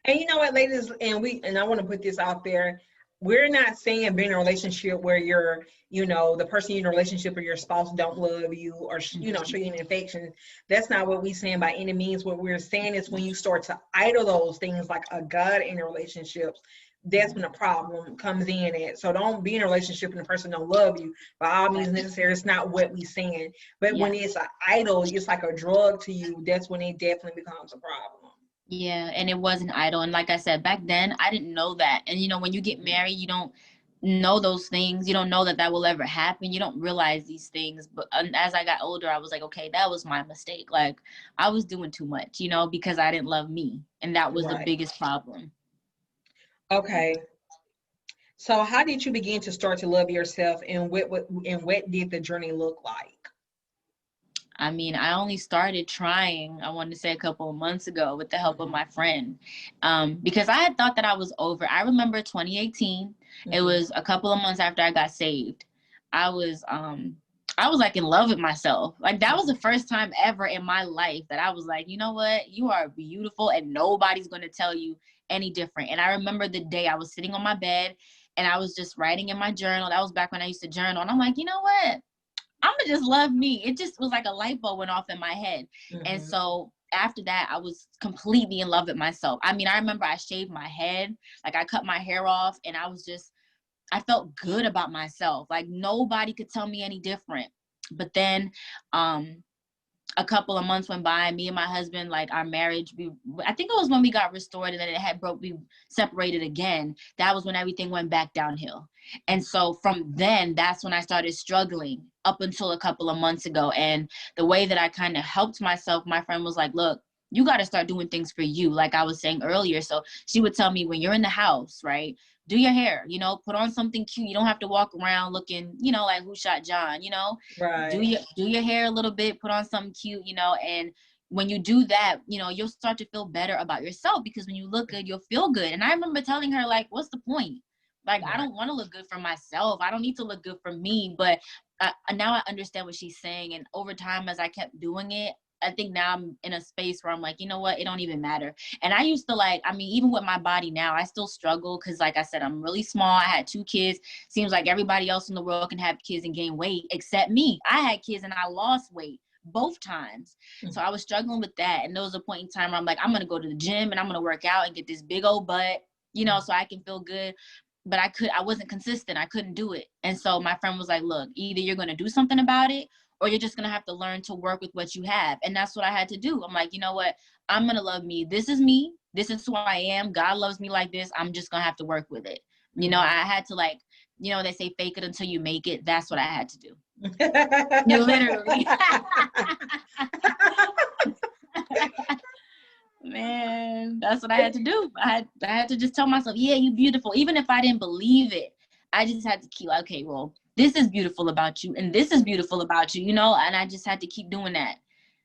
And you know what, ladies, and I want to put this out there. We're not saying being in a relationship where you're, you know, the person you're in a relationship or your spouse don't love you or, you know, show you an affection. That's not what we're saying by any means. What we're saying is when you start to idle those things like a God in your relationships, that's when the problem comes in at. So don't be in a relationship and the person don't love you by all means necessary. It's not what we're saying. But when it's an idol, it's like a drug to you, that's when it definitely becomes a problem. Yeah, and it wasn't idle. And like I said, back then, I didn't know that. And, you know, when you get married, you don't know those things. You don't know that that will ever happen. You don't realize these things. But as I got older, I was like, okay, that was my mistake. Like, I was doing too much, you know, because I didn't love me. And that was the biggest problem. Okay. So how did you begin to start to love yourself, and what did the journey look like? I mean, I only started trying, I wanted to say a couple of months ago with the help of my friend, because I had thought that I was over. I remember 2018, it was a couple of months after I got saved. I was like in love with myself. Like that was the first time ever in my life that I was like, you know what? You are beautiful and nobody's going to tell you any different. And I remember the day I was sitting on my bed and I was just writing in my journal. That was back when I used to journal. And I'm like, you know what? I'm gonna just love me. It just was like a light bulb went off in my head. And so after that, I was completely in love with myself. I mean, I remember I shaved my head, like I cut my hair off, and I felt good about myself. Like nobody could tell me any different. But then a couple of months went by, me and my husband, like our marriage, I think it was when we got restored and then it had we separated again. That was when everything went back downhill. And so from then, that's when I started struggling up until a couple of months ago. And the way that I kind of helped myself, my friend was like, look, you got to start doing things for you, like I was saying earlier. So she would tell me, when you're in the house, right, do your hair, you know, put on something cute. You don't have to walk around looking, you know, like Who Shot John, you know, right. Do your hair a little bit, put on something cute, you know, and when you do that, you know, you'll start to feel better about yourself, because when you look good, you'll feel good. And I remember telling her, like, what's the point? Like, I don't want to look good for myself. I don't need to look good for me. But now I understand what she's saying. And over time, as I kept doing it, I think now I'm in a space where I'm like, you know what? It don't even matter. And I used to even with my body now, I still struggle because, like I said, I'm really small. I had 2 kids. Seems like everybody else in the world can have kids and gain weight except me. I had kids and I lost weight both times. So I was struggling with that. And there was a point in time where I'm like, I'm going to go to the gym and I'm going to work out and get this big old butt, you know, so I can feel good. But I wasn't consistent. I couldn't do it. And so my friend was like, look, either you're going to do something about it, or you're just going to have to learn to work with what you have. And that's what I had to do. I'm like, you know what? I'm going to love me. This is me. This is who I am. God loves me like this. I'm just going to have to work with it. You know, I had to, like, you know, they say fake it until you make it. That's what I had to do. You literally. Man, that's what I had to do. I had to just tell myself, yeah, you're beautiful. Even if I didn't believe it, I just had to keep like, okay, well, this is beautiful about you and this is beautiful about you, you know, and I just had to keep doing that.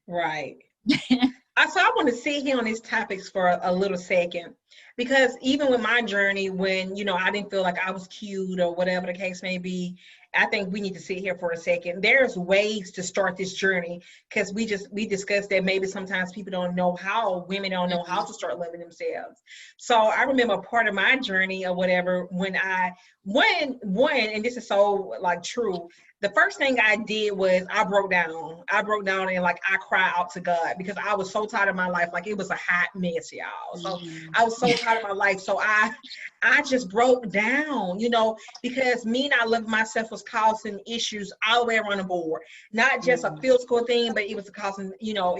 Right. So I want to sit here on these topics for a little second, because even with my journey, when, you know, I didn't feel like I was cute or whatever the case may be, I think we need to sit here for a second. There's ways to start this journey, because we discussed that maybe sometimes people don't know how, women don't know how to start loving themselves. So I remember part of my journey or whatever, when I And this is so like true. The first thing I did was I broke down. I broke down and like I cried out to God because I was so tired of my life. Like it was a hot mess, y'all. So I was so tired of my life. So I just broke down, you know, because me not loving myself was causing issues all the way around the board. Not just a physical thing, but it was causing, you know,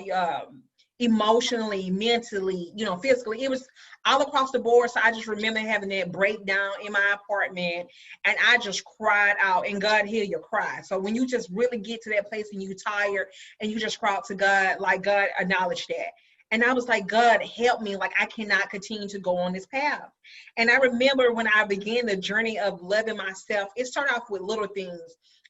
emotionally, mentally, you know, physically. It was all across the board. So I just remember having that breakdown in my apartment, and I just cried out, and God hear your cry. So when you just really get to that place and you tired and you just cry out to God, like God acknowledged that. And I was like, God, help me. Like, I cannot continue to go on this path. And I remember when I began the journey of loving myself, it started off with little things.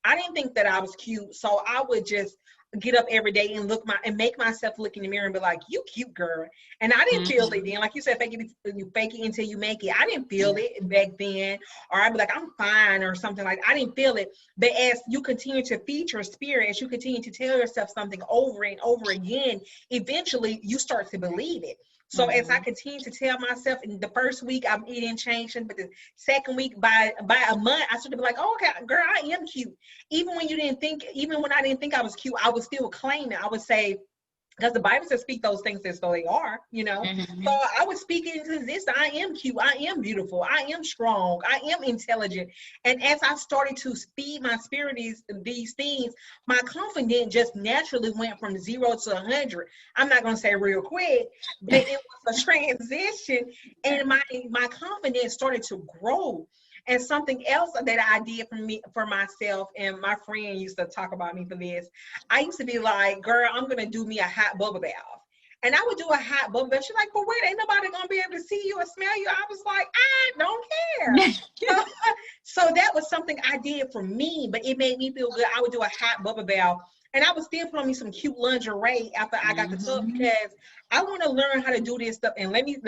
I didn't think that I was cute. So I would just get up every day and make myself look in the mirror and be like, you cute girl. And I didn't feel it then. Like you said, you fake it until you make it. I didn't feel it back then. Or I'd be like, I'm fine or something like that. I didn't feel it. But as you continue to feed your spirit, as you continue to tell yourself something over and over again, eventually you start to believe it. So as I continue to tell myself, in the first week I'm eating changing, but the second week by a month, I started to be like, oh, okay, girl, I am cute. Even when I didn't think I was cute, I would still claim it. I would say, because the Bible says speak those things as though they are, you know. So I would speak it into existence. I am cute. I am beautiful. I am strong. I am intelligent. And as I started to feed my spirit these things, my confidence just naturally went from 0 to 100. I'm not going to say real quick, but it was a transition, and my confidence started to grow. And something else that I did for myself, and my friend used to talk about me for this. I used to be like, girl, I'm going to do me a hot bubble bath. And I would do a hot bubble bath. She's like, but wait, ain't nobody going to be able to see you or smell you. I was like, I don't care. So that was something I did for me, but it made me feel good. I would do a hot bubble bath. And I would still put on me some cute lingerie after I got the tub, because I want to learn how to do this stuff. And let me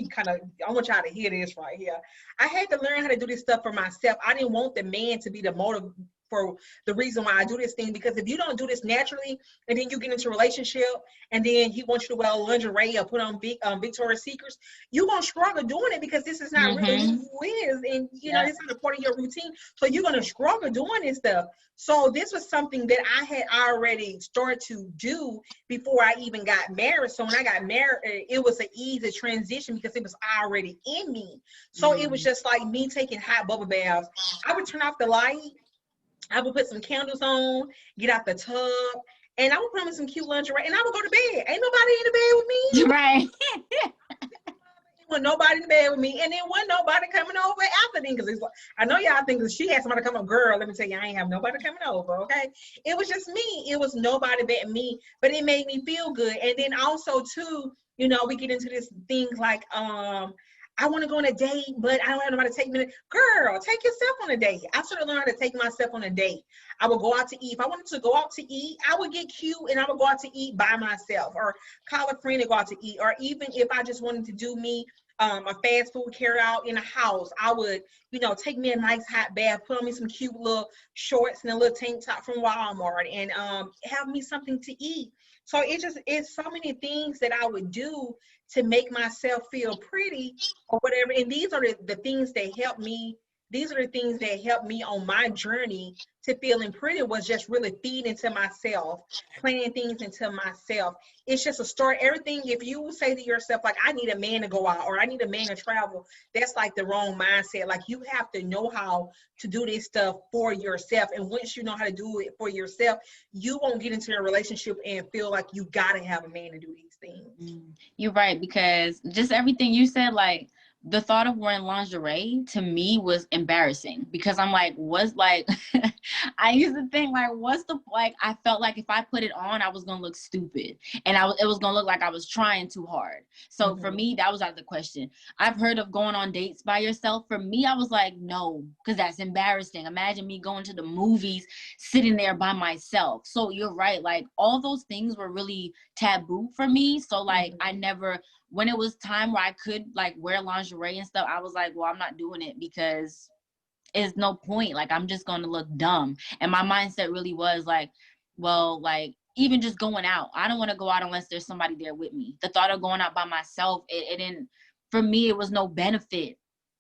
kind of, I want y'all to hear this right here. I had to learn how to do this stuff for myself. I didn't want the man to be the motive for the reason why I do this thing, because if you don't do this naturally, and then you get into a relationship, and then he wants you to wear lingerie or put on Victoria's Secrets, you're gonna struggle doing it, because this is not really who is, and you know, this is a part of your routine. So you're gonna struggle doing this stuff. So this was something that I had already started to do before I even got married. So when I got married, it was an easy transition because it was already in me. So it was just like me taking hot bubble baths. I would turn off the light. I would put some candles on, get out the tub, and I would put on some cute lingerie, and I would go to bed. Ain't nobody in the bed with me. Right. Wasn't nobody in the bed with me, and then wasn't nobody coming over after then, because I know y'all think that she had somebody come up. Girl, let me tell you, I ain't have nobody coming over, okay? It was just me. It was nobody but me, but it made me feel good. And then also, too, you know, we get into this things like, I want to go on a date, but I don't have nobody to take me. Girl, take yourself on a date. I started learning how to take myself on a date. I would go out to eat. If I wanted to go out to eat, I would get cute and I would go out to eat by myself, or call a friend and go out to eat. Or even if I just wanted to do me a fast food carry out in the house, I would, you know, take me a nice hot bath, put on me some cute little shorts and a little tank top from Walmart, and have me something to eat. So it's so many things that I would do to make myself feel pretty or whatever. And these are the things that help me. These are the things that helped me on my journey to feeling pretty, was just really feeding into myself, planning things into myself. It's just a start. Everything, if you say to yourself, like, I need a man to go out, or I need a man to travel, that's like the wrong mindset. Like, you have to know how to do this stuff for yourself. And once you know how to do it for yourself, you won't get into a relationship and feel like you got to have a man to do these things. You're right, because just everything you said, like, the thought of wearing lingerie to me was embarrassing, because I'm like, I used to think, like, I felt like if I put it on, I was going to look stupid, and it was going to look like I was trying too hard. So for me, that was out of the question. I've heard of going on dates by yourself. For me, I was like, no, because that's embarrassing. Imagine me going to the movies, sitting there by myself. So you're right. Like, all those things were really taboo for me. So like, I never, when it was time where I could like wear lingerie and stuff, I was like, well, I'm not doing it, because it's no point. Like, I'm just going to look dumb. And my mindset really was like, well, like, even just going out, I don't want to go out unless there's somebody there with me. The thought of going out by myself, it didn't, for me, it was no benefit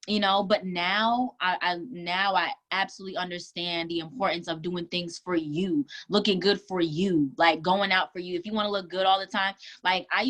you know, but now I absolutely understand the importance of doing things for you, looking good for you, like going out for you. If you want to look good all the time, like I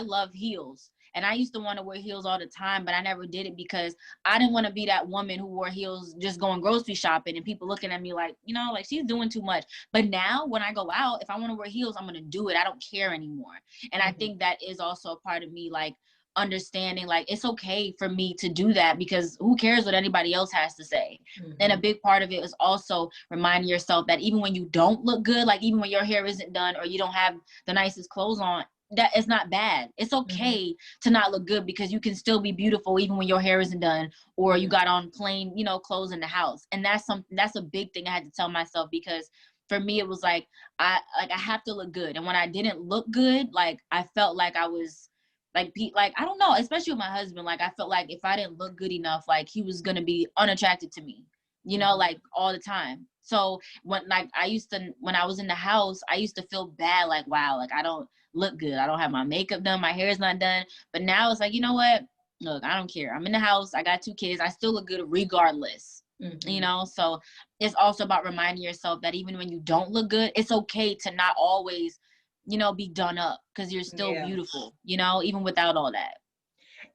love heels, and I used to want to wear heels all the time, but I never did it because I didn't want to be that woman who wore heels just going grocery shopping and people looking at me like, you know, like she's doing too much. But now when I go out, if I want to wear heels, I'm going to do it. I don't care anymore. And I think that is also a part of me, like, understanding like it's okay for me to do that, because who cares what anybody else has to say. And a big part of it is also reminding yourself that even when you don't look good, like even when your hair isn't done or you don't have the nicest clothes on, that is not bad. It's okay to not look good, because you can still be beautiful even when your hair isn't done or you got on plain, you know, clothes in the house. And that's a big thing I had to tell myself, because for me it was like I have to look good. And when I didn't look good, like I felt like I was like I don't know, especially with my husband, like I felt like if I didn't look good enough, like he was gonna be unattracted to me, you know, like all the time. So when I was in the house, I used to feel bad, like, wow, like I don't look good, I don't have my makeup done, my hair is not done. But now it's like, you know what, look, I don't care, I'm in the house, I got 2 kids, I still look good regardless. You know, so it's also about reminding yourself that even when you don't look good, it's okay to not always, you know, be done up, because you're still beautiful, you know, even without all that.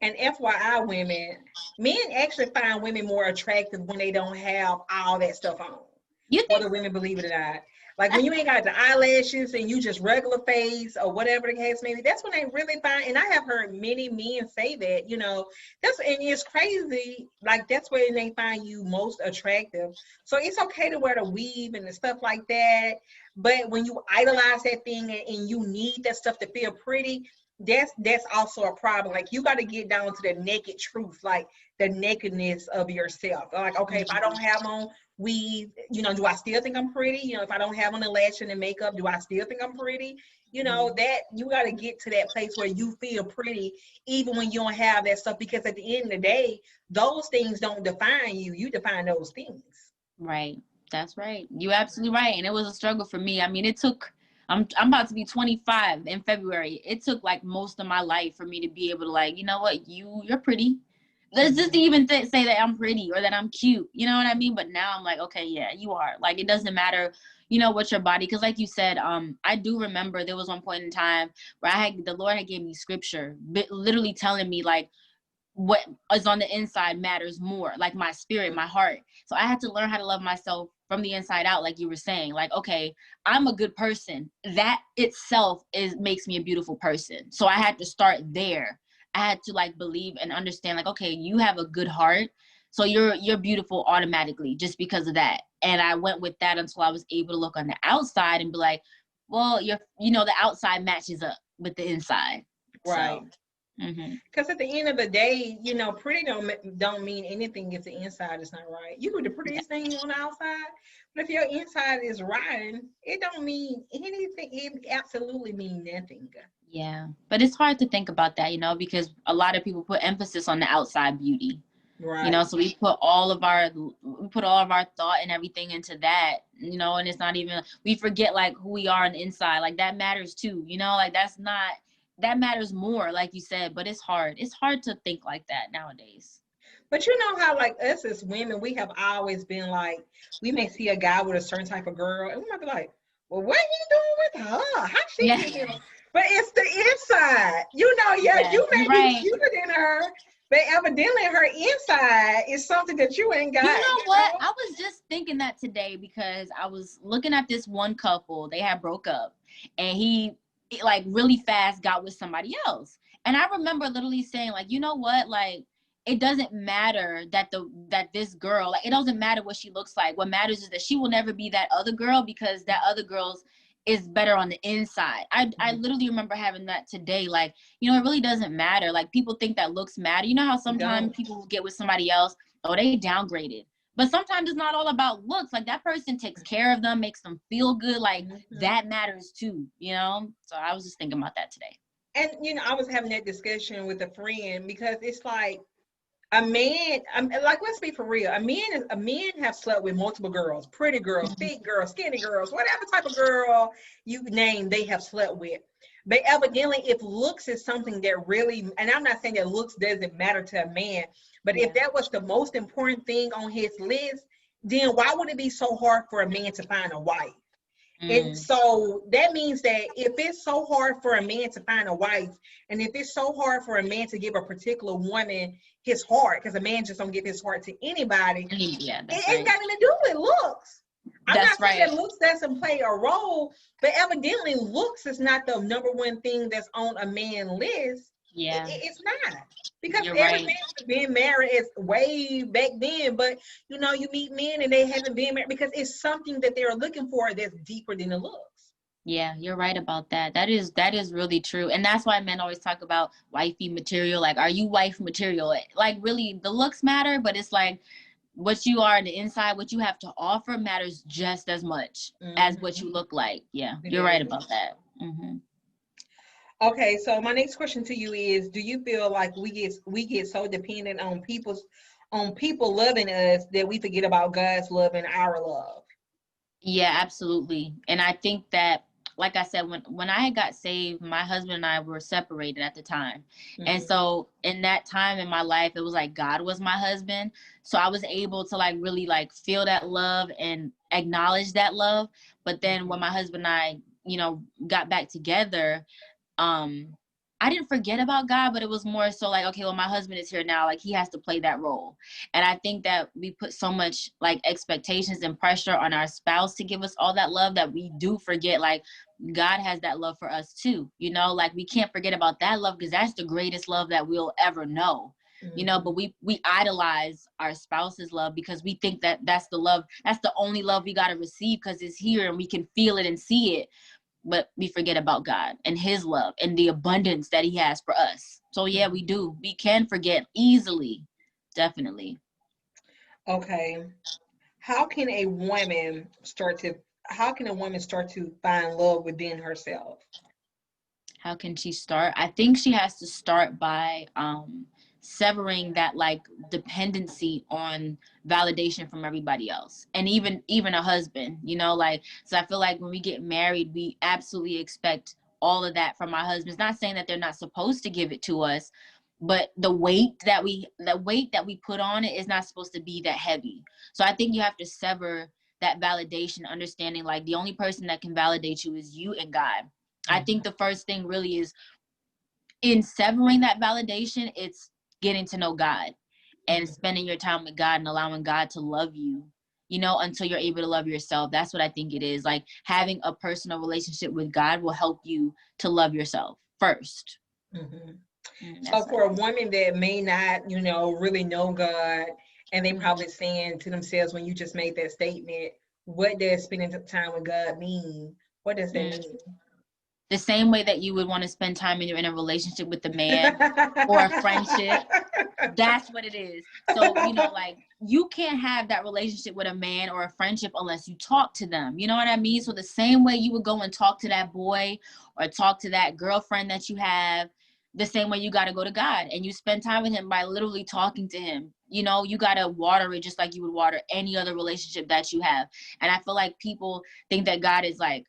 And FYI, women, men actually find women more attractive when they don't have all that stuff on. You think? Whether women believe it or not. Like when you ain't got the eyelashes and you just regular face or whatever the case may be, that's when they really find. And I have heard many men say that, you know, and it's crazy. Like that's when they find you most attractive. So it's okay to wear the weave and the stuff like that. But when you idolize that thing and you need that stuff to feel pretty, that's also a problem. Like you got to get down to the naked truth, like the nakedness of yourself. Like, okay, if I don't have on weave, you know, do I still think I'm pretty? You know, if I don't have on the lash and the makeup, do I still think I'm pretty? You know, that you got to get to that place where you feel pretty even when you don't have that stuff, because at the end of the day, those things don't define you. You define those things. Right. That's right. You absolutely right. And it was a struggle for me. I mean, it took, I'm about to be 25 in February. It took like most of my life for me to be able to, like, you know what, you're pretty. Let's just even say that I'm pretty or that I'm cute. You know what I mean? But now I'm like, okay, yeah, you are. Like, it doesn't matter, you know, what your body. Because like you said, I do remember there was one point in time where the Lord had gave me scripture, literally telling me like, what is on the inside matters more, like my spirit, my heart. So I had to learn how to love myself from the inside out, like you were saying. Like, okay, I'm a good person. That itself makes me a beautiful person. So I had to start there. I had to like believe and understand, like, okay, you have a good heart, so you're beautiful automatically just because of that. And I went with that until I was able to look on the outside and be like, well, you know, the outside matches up with the inside. Right. So Because at the end of the day, you know, pretty don't mean anything if the inside is not right. You could be the prettiest thing on the outside, but if your inside is rotten, it don't mean anything. It absolutely mean nothing. yeah, but it's hard to think about that, you know, because a lot of people put emphasis on the outside beauty, you know, Right. so we put all of our thought and everything into that, you know, and it's not even, we forget like who we are on the inside. Like that matters too, you know, like that matters more, like you said. But it's hard to think like that nowadays. But you know how, like, us as women, we have always been like, we may see a guy with a certain type of girl, and we might be like, well, what are you doing with her? How she Yeah. get him? But it's the inside. You know, yeah, Yes, you you're may be right. cuter than her, but evidently her inside is something that you ain't got. You know what? I was just thinking that today because I was looking at this one couple. They had broke up, and he like really fast got with somebody else. And I remember literally saying, like, you know what? Like, it doesn't matter that this girl, like, it doesn't matter what she looks like. What matters is that she will never be that other girl, because that other girl's is better on the inside. I literally remember having that today. Like, you know, it really doesn't matter. Like, people think that looks matter. You know how sometimes people get with somebody else, oh, they downgraded. But sometimes it's not all about looks. Like, that person takes care of them, makes them feel good. Like, that matters too, you know? So I was just thinking about that today. And, you know, I was having that discussion with a friend, because it's like, a man, like, let's be for real. A man have slept with multiple girls, pretty girls, big girls, skinny girls, whatever type of girl you name, they have slept with. But evidently, if looks is something that really, and I'm not saying that looks doesn't matter to a man, but if that was the most important thing on his list, then why would it be so hard for a man to find a wife? And so that means that if it's so hard for a man to find a wife, and if it's so hard for a man to give a particular woman his heart, because a man just don't give his heart to anybody, Yeah, it ain't got nothing to do with looks. I'm not saying that looks doesn't play a role, but evidently looks is not the number one thing that's on a man's list. Yeah, it's not. Because everything being married is way back then, but you know, you meet men and they haven't been married because it's something that they're looking for that's deeper than the looks. Yeah, you're right about that. That is really true. And that's why men always talk about wifey material. Like, are you wife material? Like, really, the looks matter, but it's like what you are on the inside, what you have to offer matters just as much as what you look like. Yeah, you're right about that. Okay, so my next question to you is: do you feel like we get so dependent on people loving us that we forget about God's love and our love? Yeah, absolutely. And I think that, like I said, when I got saved, my husband and I were separated at the time. And so in that time in my life, it was like God was my husband. So I was able to like really like feel that love and acknowledge that love. But then when my husband and I, got back together, I didn't forget about God, but it was more so like, okay, well, my husband is here now, like he has to play that role. And I think that we put so much like expectations and pressure on our spouse to give us all that love that we do forget, like God has that love for us too, like we can't forget about that love because that's the greatest love that we'll ever know. But we idolize our spouse's love because we think that that's the only love we got to receive because it's here and we can feel it and see it. But we forget about God and his love and the abundance that he has for us. So yeah, we do. We can forget easily. Definitely. Okay. How can a woman start to find love within herself? How can she start? I think she has to start by severing that like dependency on validation from everybody else, and even a husband, so I feel like when we get married we absolutely expect all of that from our husbands. Not saying that they're not supposed to give it to us, but the weight that we put on it is not supposed to be that heavy. So I think you have to sever that validation, understanding like the only person that can validate you is you and God. I think the first thing really is in severing that validation, it's getting to know God and spending your time with God and allowing God to love you, until you're able to love yourself. That's what I think it is. Like having a personal relationship with God will help you to love yourself first. So for a woman that may not, really know God, and they probably saying to themselves when you just made that statement, what does spending time with God mean? What does that mean? The same way that you would want to spend time in a relationship with a man or a friendship. That's what it is. So, like you can't have that relationship with a man or a friendship unless you talk to them. You know what I mean? So the same way you would go and talk to that boy or talk to that girlfriend that you have, the same way you got to go to God and you spend time with him by literally talking to him. You got to water it just like you would water any other relationship that you have. And I feel like people think that God is like,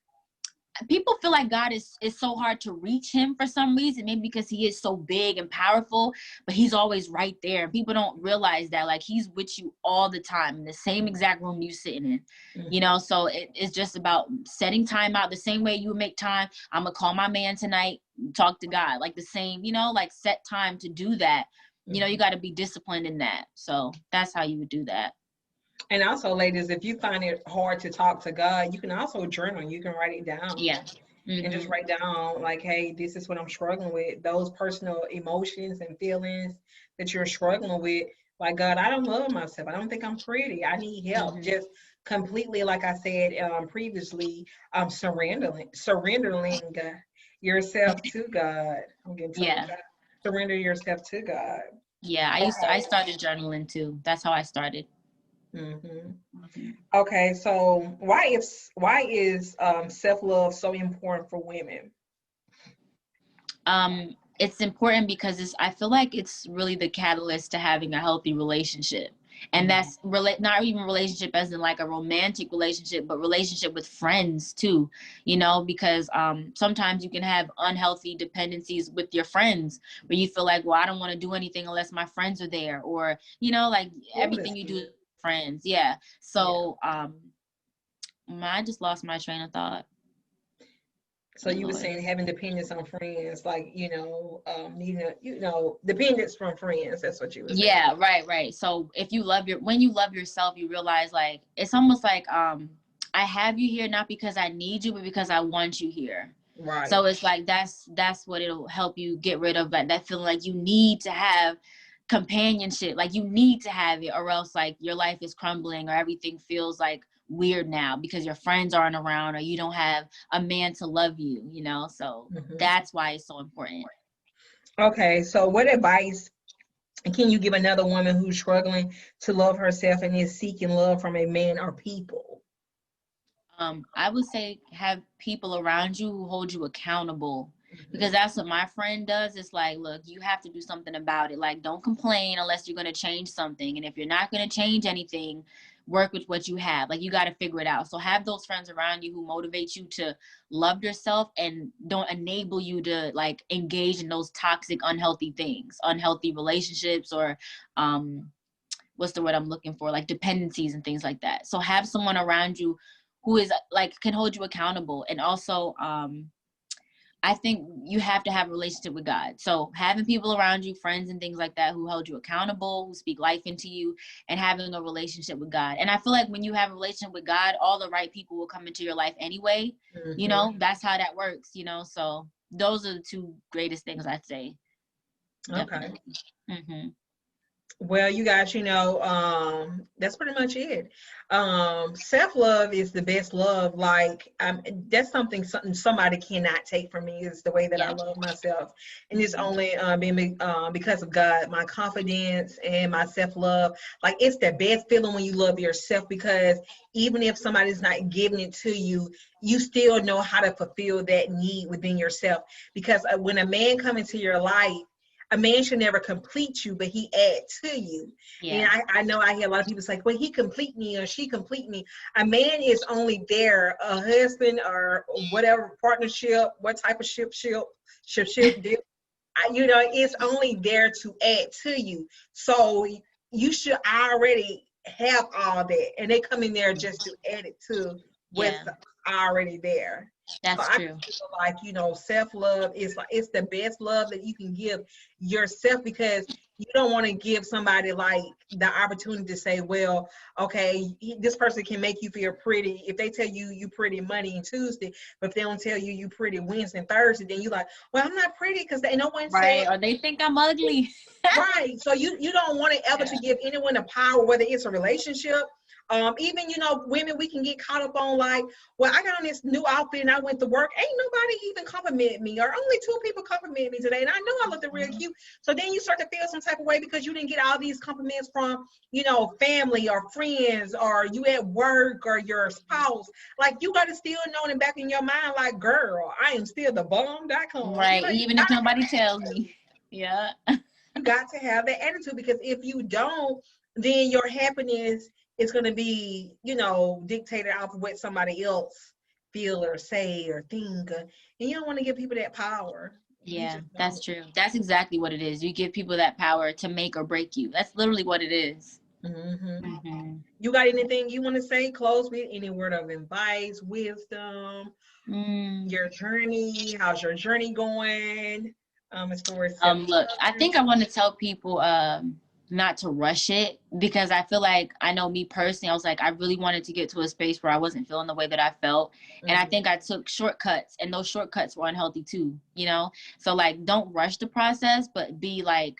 people feel like God is so hard to reach him for some reason, maybe because he is so big and powerful, but he's always right there. People don't realize that, like, he's with you all the time in the same exact room you sitting in, so it's just about setting time out the same way you would make time. I'm gonna call my man tonight, talk to God, like the same, like set time to do that. You got to be disciplined in that. So that's how you would do that. And also, ladies, if you find it hard to talk to God, you can also journal. You can write it down. Yeah. And just write down, like, hey, this is what I'm struggling with. Those personal emotions and feelings that you're struggling with. Like, God, I don't love myself. I don't think I'm pretty. I need help. Just completely, like I said previously, surrendering yourself to God. I'm getting told that. Surrender yourself to God. Yeah, I started journaling too. That's how I started. Okay, so why is self-love so important for women? It's important because I feel like it's really the catalyst to having a healthy relationship. And that's not even relationship as in like a romantic relationship, but relationship with friends too, you know, because sometimes you can have unhealthy dependencies with your friends where you feel like, well, I don't want to do anything unless my friends are there, or, you know, like everything you do with friends. Yeah. So I just lost my train of thought. So you were saying having dependence on friends, like, you know, needing a, you know, dependence from friends. That's what you were saying. Yeah, right. So if you when you love yourself, you realize like, it's almost like, I have you here not because I need you, but because I want you here. Right. So it's like, that's what it'll help you get rid of, that feeling like you need to have companionship, like you need to have it, or else like your life is crumbling, or everything feels like weird now because your friends aren't around, or you don't have a man to love you, you know. So that's why it's so important. Okay, so what advice can you give another woman who's struggling to love herself and is seeking love from a man or people? I would say have people around you who hold you accountable, because that's what my friend does. It's like, look, you have to do something about it. Like, don't complain unless you're going to change something. And if you're not going to change anything, work with what you have. Like, you got to figure it out. So have those friends around you who motivate you to love yourself and don't enable you to like engage in those toxic, unhealthy things, unhealthy relationships, or, what's the word I'm looking for? Like dependencies and things like that. So have someone around you who is like, can hold you accountable. And also, I think you have to have a relationship with God. So having people around you, friends and things like that, who hold you accountable, who speak life into you, and having a relationship with God. And I feel like when you have a relationship with God, all the right people will come into your life anyway. You know, that's how that works, you know? So those are the two greatest things I'd say. Definitely. Okay. Well, you guys, you know, that's pretty much it. Self-love is the best love. Like, that's something somebody cannot take from me, is the way that I love myself. And it's only because of God, my confidence and my self-love. Like, it's the best feeling when you love yourself, because even if somebody's not giving it to you, you still know how to fulfill that need within yourself. Because when a man comes into your life, a man should never complete you, but he add to you. And I know I hear a lot of people say, well, he complete me or she complete me. A man is only there, a husband or whatever partnership, what type of ship, you know, it's only there to add to you. So you should already have all that. And they come in there just to add it to what's already there. That's so true. I feel like, you know, self-love is like, it's the best love that you can give yourself, because you don't want to give somebody like the opportunity to say, well, okay, this person can make you feel pretty if they tell you you pretty Monday and Tuesday, but if they don't tell you you pretty Wednesday and Thursday, then you like, well, I'm not pretty because they no one said, or they think I'm ugly. Right. So you don't want to ever to give anyone the power, whether it's a relationship. Even, you know, women, we can get caught up on like, well, I got on this new outfit and I went to work. Ain't nobody even complimented me, or only 2 people complimented me today. And I know I looked real cute. So then you start to feel some type of way because you didn't get all these compliments from, you know, family or friends, or you at work, or your spouse. Like, you got to still know in the back of your mind, like, girl, I am still the bomb.com. Right. You know, even if nobody tells me. Yeah. You got to have that attitude, because if you don't, then your happiness is going to be, you know, dictated off of what somebody else feel or say or think, and you don't want to give people that power. Yeah, that's true. That's exactly what it is. You give people that power to make or break you. That's literally what it is. You got anything you want to say? Close with any word of advice, wisdom, your journey? How's your journey going? As far as look, I think I want to tell people not to rush it, because I feel like, I know me personally, I was like, I really wanted to get to a space where I wasn't feeling the way that I felt. And I think I took shortcuts, and those shortcuts were unhealthy too, you know? So like, don't rush the process, but be like,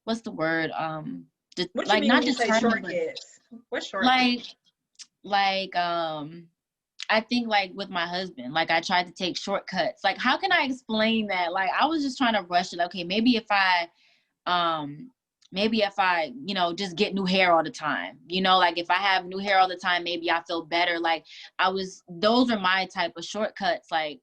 what's the word? What like, you mean not when you say determined, shortcuts? What shortcuts? like I think like with my husband, like I tried to take shortcuts. Like, how can I explain that? Like, I was just trying to rush it. Okay, maybe if I, you know, just get new hair all the time, you know, like if I have new hair all the time, maybe I feel better. Like, those are my type of shortcuts. Like,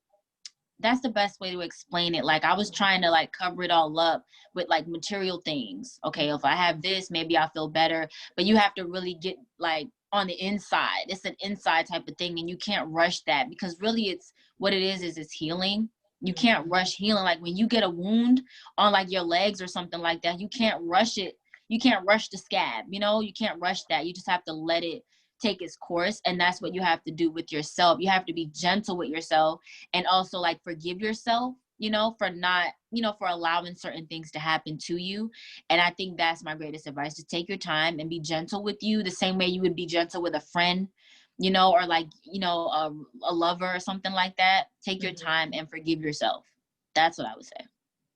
that's the best way to explain it. Like I was trying to like cover it all up with like material things. Okay, if I have this, maybe I'll feel better. But you have to really get like on the inside. It's an inside type of thing, and you can't rush that, because really it's what it is it's healing. You can't rush healing. Like when you get a wound on like your legs or something like that, you can't rush it. You can't rush the scab, you know, you can't rush that. You just have to let it take its course. And that's what you have to do with yourself. You have to be gentle with yourself, and also like forgive yourself, you know, for not, you know, for allowing certain things to happen to you. And I think that's my greatest advice. Just take your time and be gentle with you the same way you would be gentle with a friend, you know, or like, you know, a lover or something like that. Take your time and forgive yourself. That's what I would say.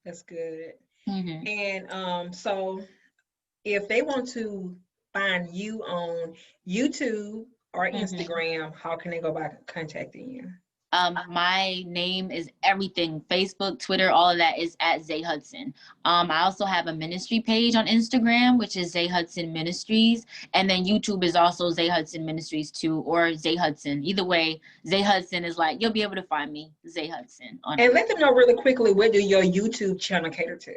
That's good. Mm-hmm. And so if they want to find you on YouTube or Mm-hmm. Instagram, how can they go by contacting you? My name is everything. Facebook, Twitter, all of that is at Zay Hudson. I also have a ministry page on Instagram, which is Zay Hudson Ministries. And then YouTube is also Zay Hudson Ministries too, or Zay Hudson. Either way, Zay Hudson is like, you'll be able to find me, Zay Hudson on And everything. let them know really quickly, what do your YouTube channel cater to?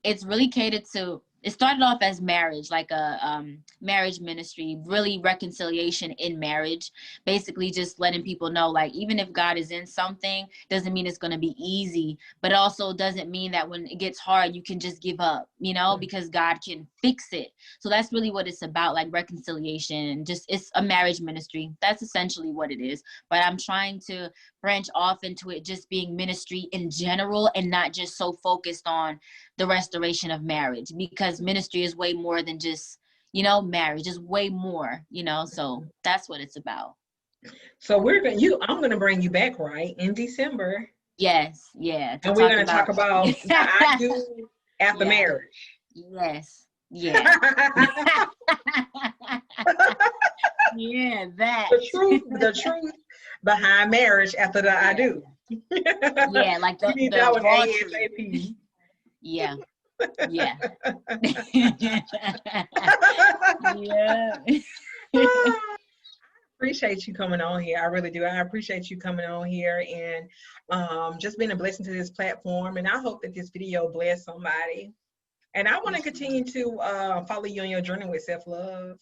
It's really catered to, it started off as marriage, like a marriage ministry, really reconciliation in marriage, basically just letting people know, like, even if God is in something, doesn't mean it's going to be easy, but also doesn't mean that when it gets hard, you can just give up, you know, because God can fix it. So that's really what it's about, like reconciliation. Just, it's a marriage ministry. That's essentially what it is. But I'm trying to branch off into it just being ministry in general, and not just so focused on the restoration of marriage, because ministry is way more than just, you know, marriage is way more, you know, so that's what it's about. So I'm gonna bring you back, right, in December, Yes, yeah, to and we're talk gonna talk about about the I do after yeah, marriage. yes, yeah. Yeah, that. The truth behind marriage after the I Yeah, do. yeah, like You need that the one raw truth. ASAP. Yeah, yeah. Yeah. Appreciate you coming on here. I really do. I appreciate you coming on here and just being a blessing to this platform. And I hope that this video bless somebody. And I want to continue to follow you on your journey with self-love.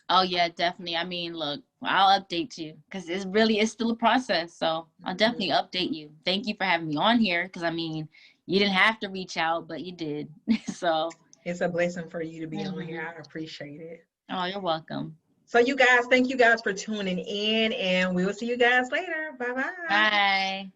Oh yeah, definitely. I mean, look, I'll update you, because it's still a process. So I'll definitely update you. Thank you for having me on here, because I mean, you didn't have to reach out, but you did. So It's a blessing for you to be on here. I appreciate it. oh, you're welcome. So you guys, thank you guys for tuning in, and we will see you guys later. Bye-bye. Bye.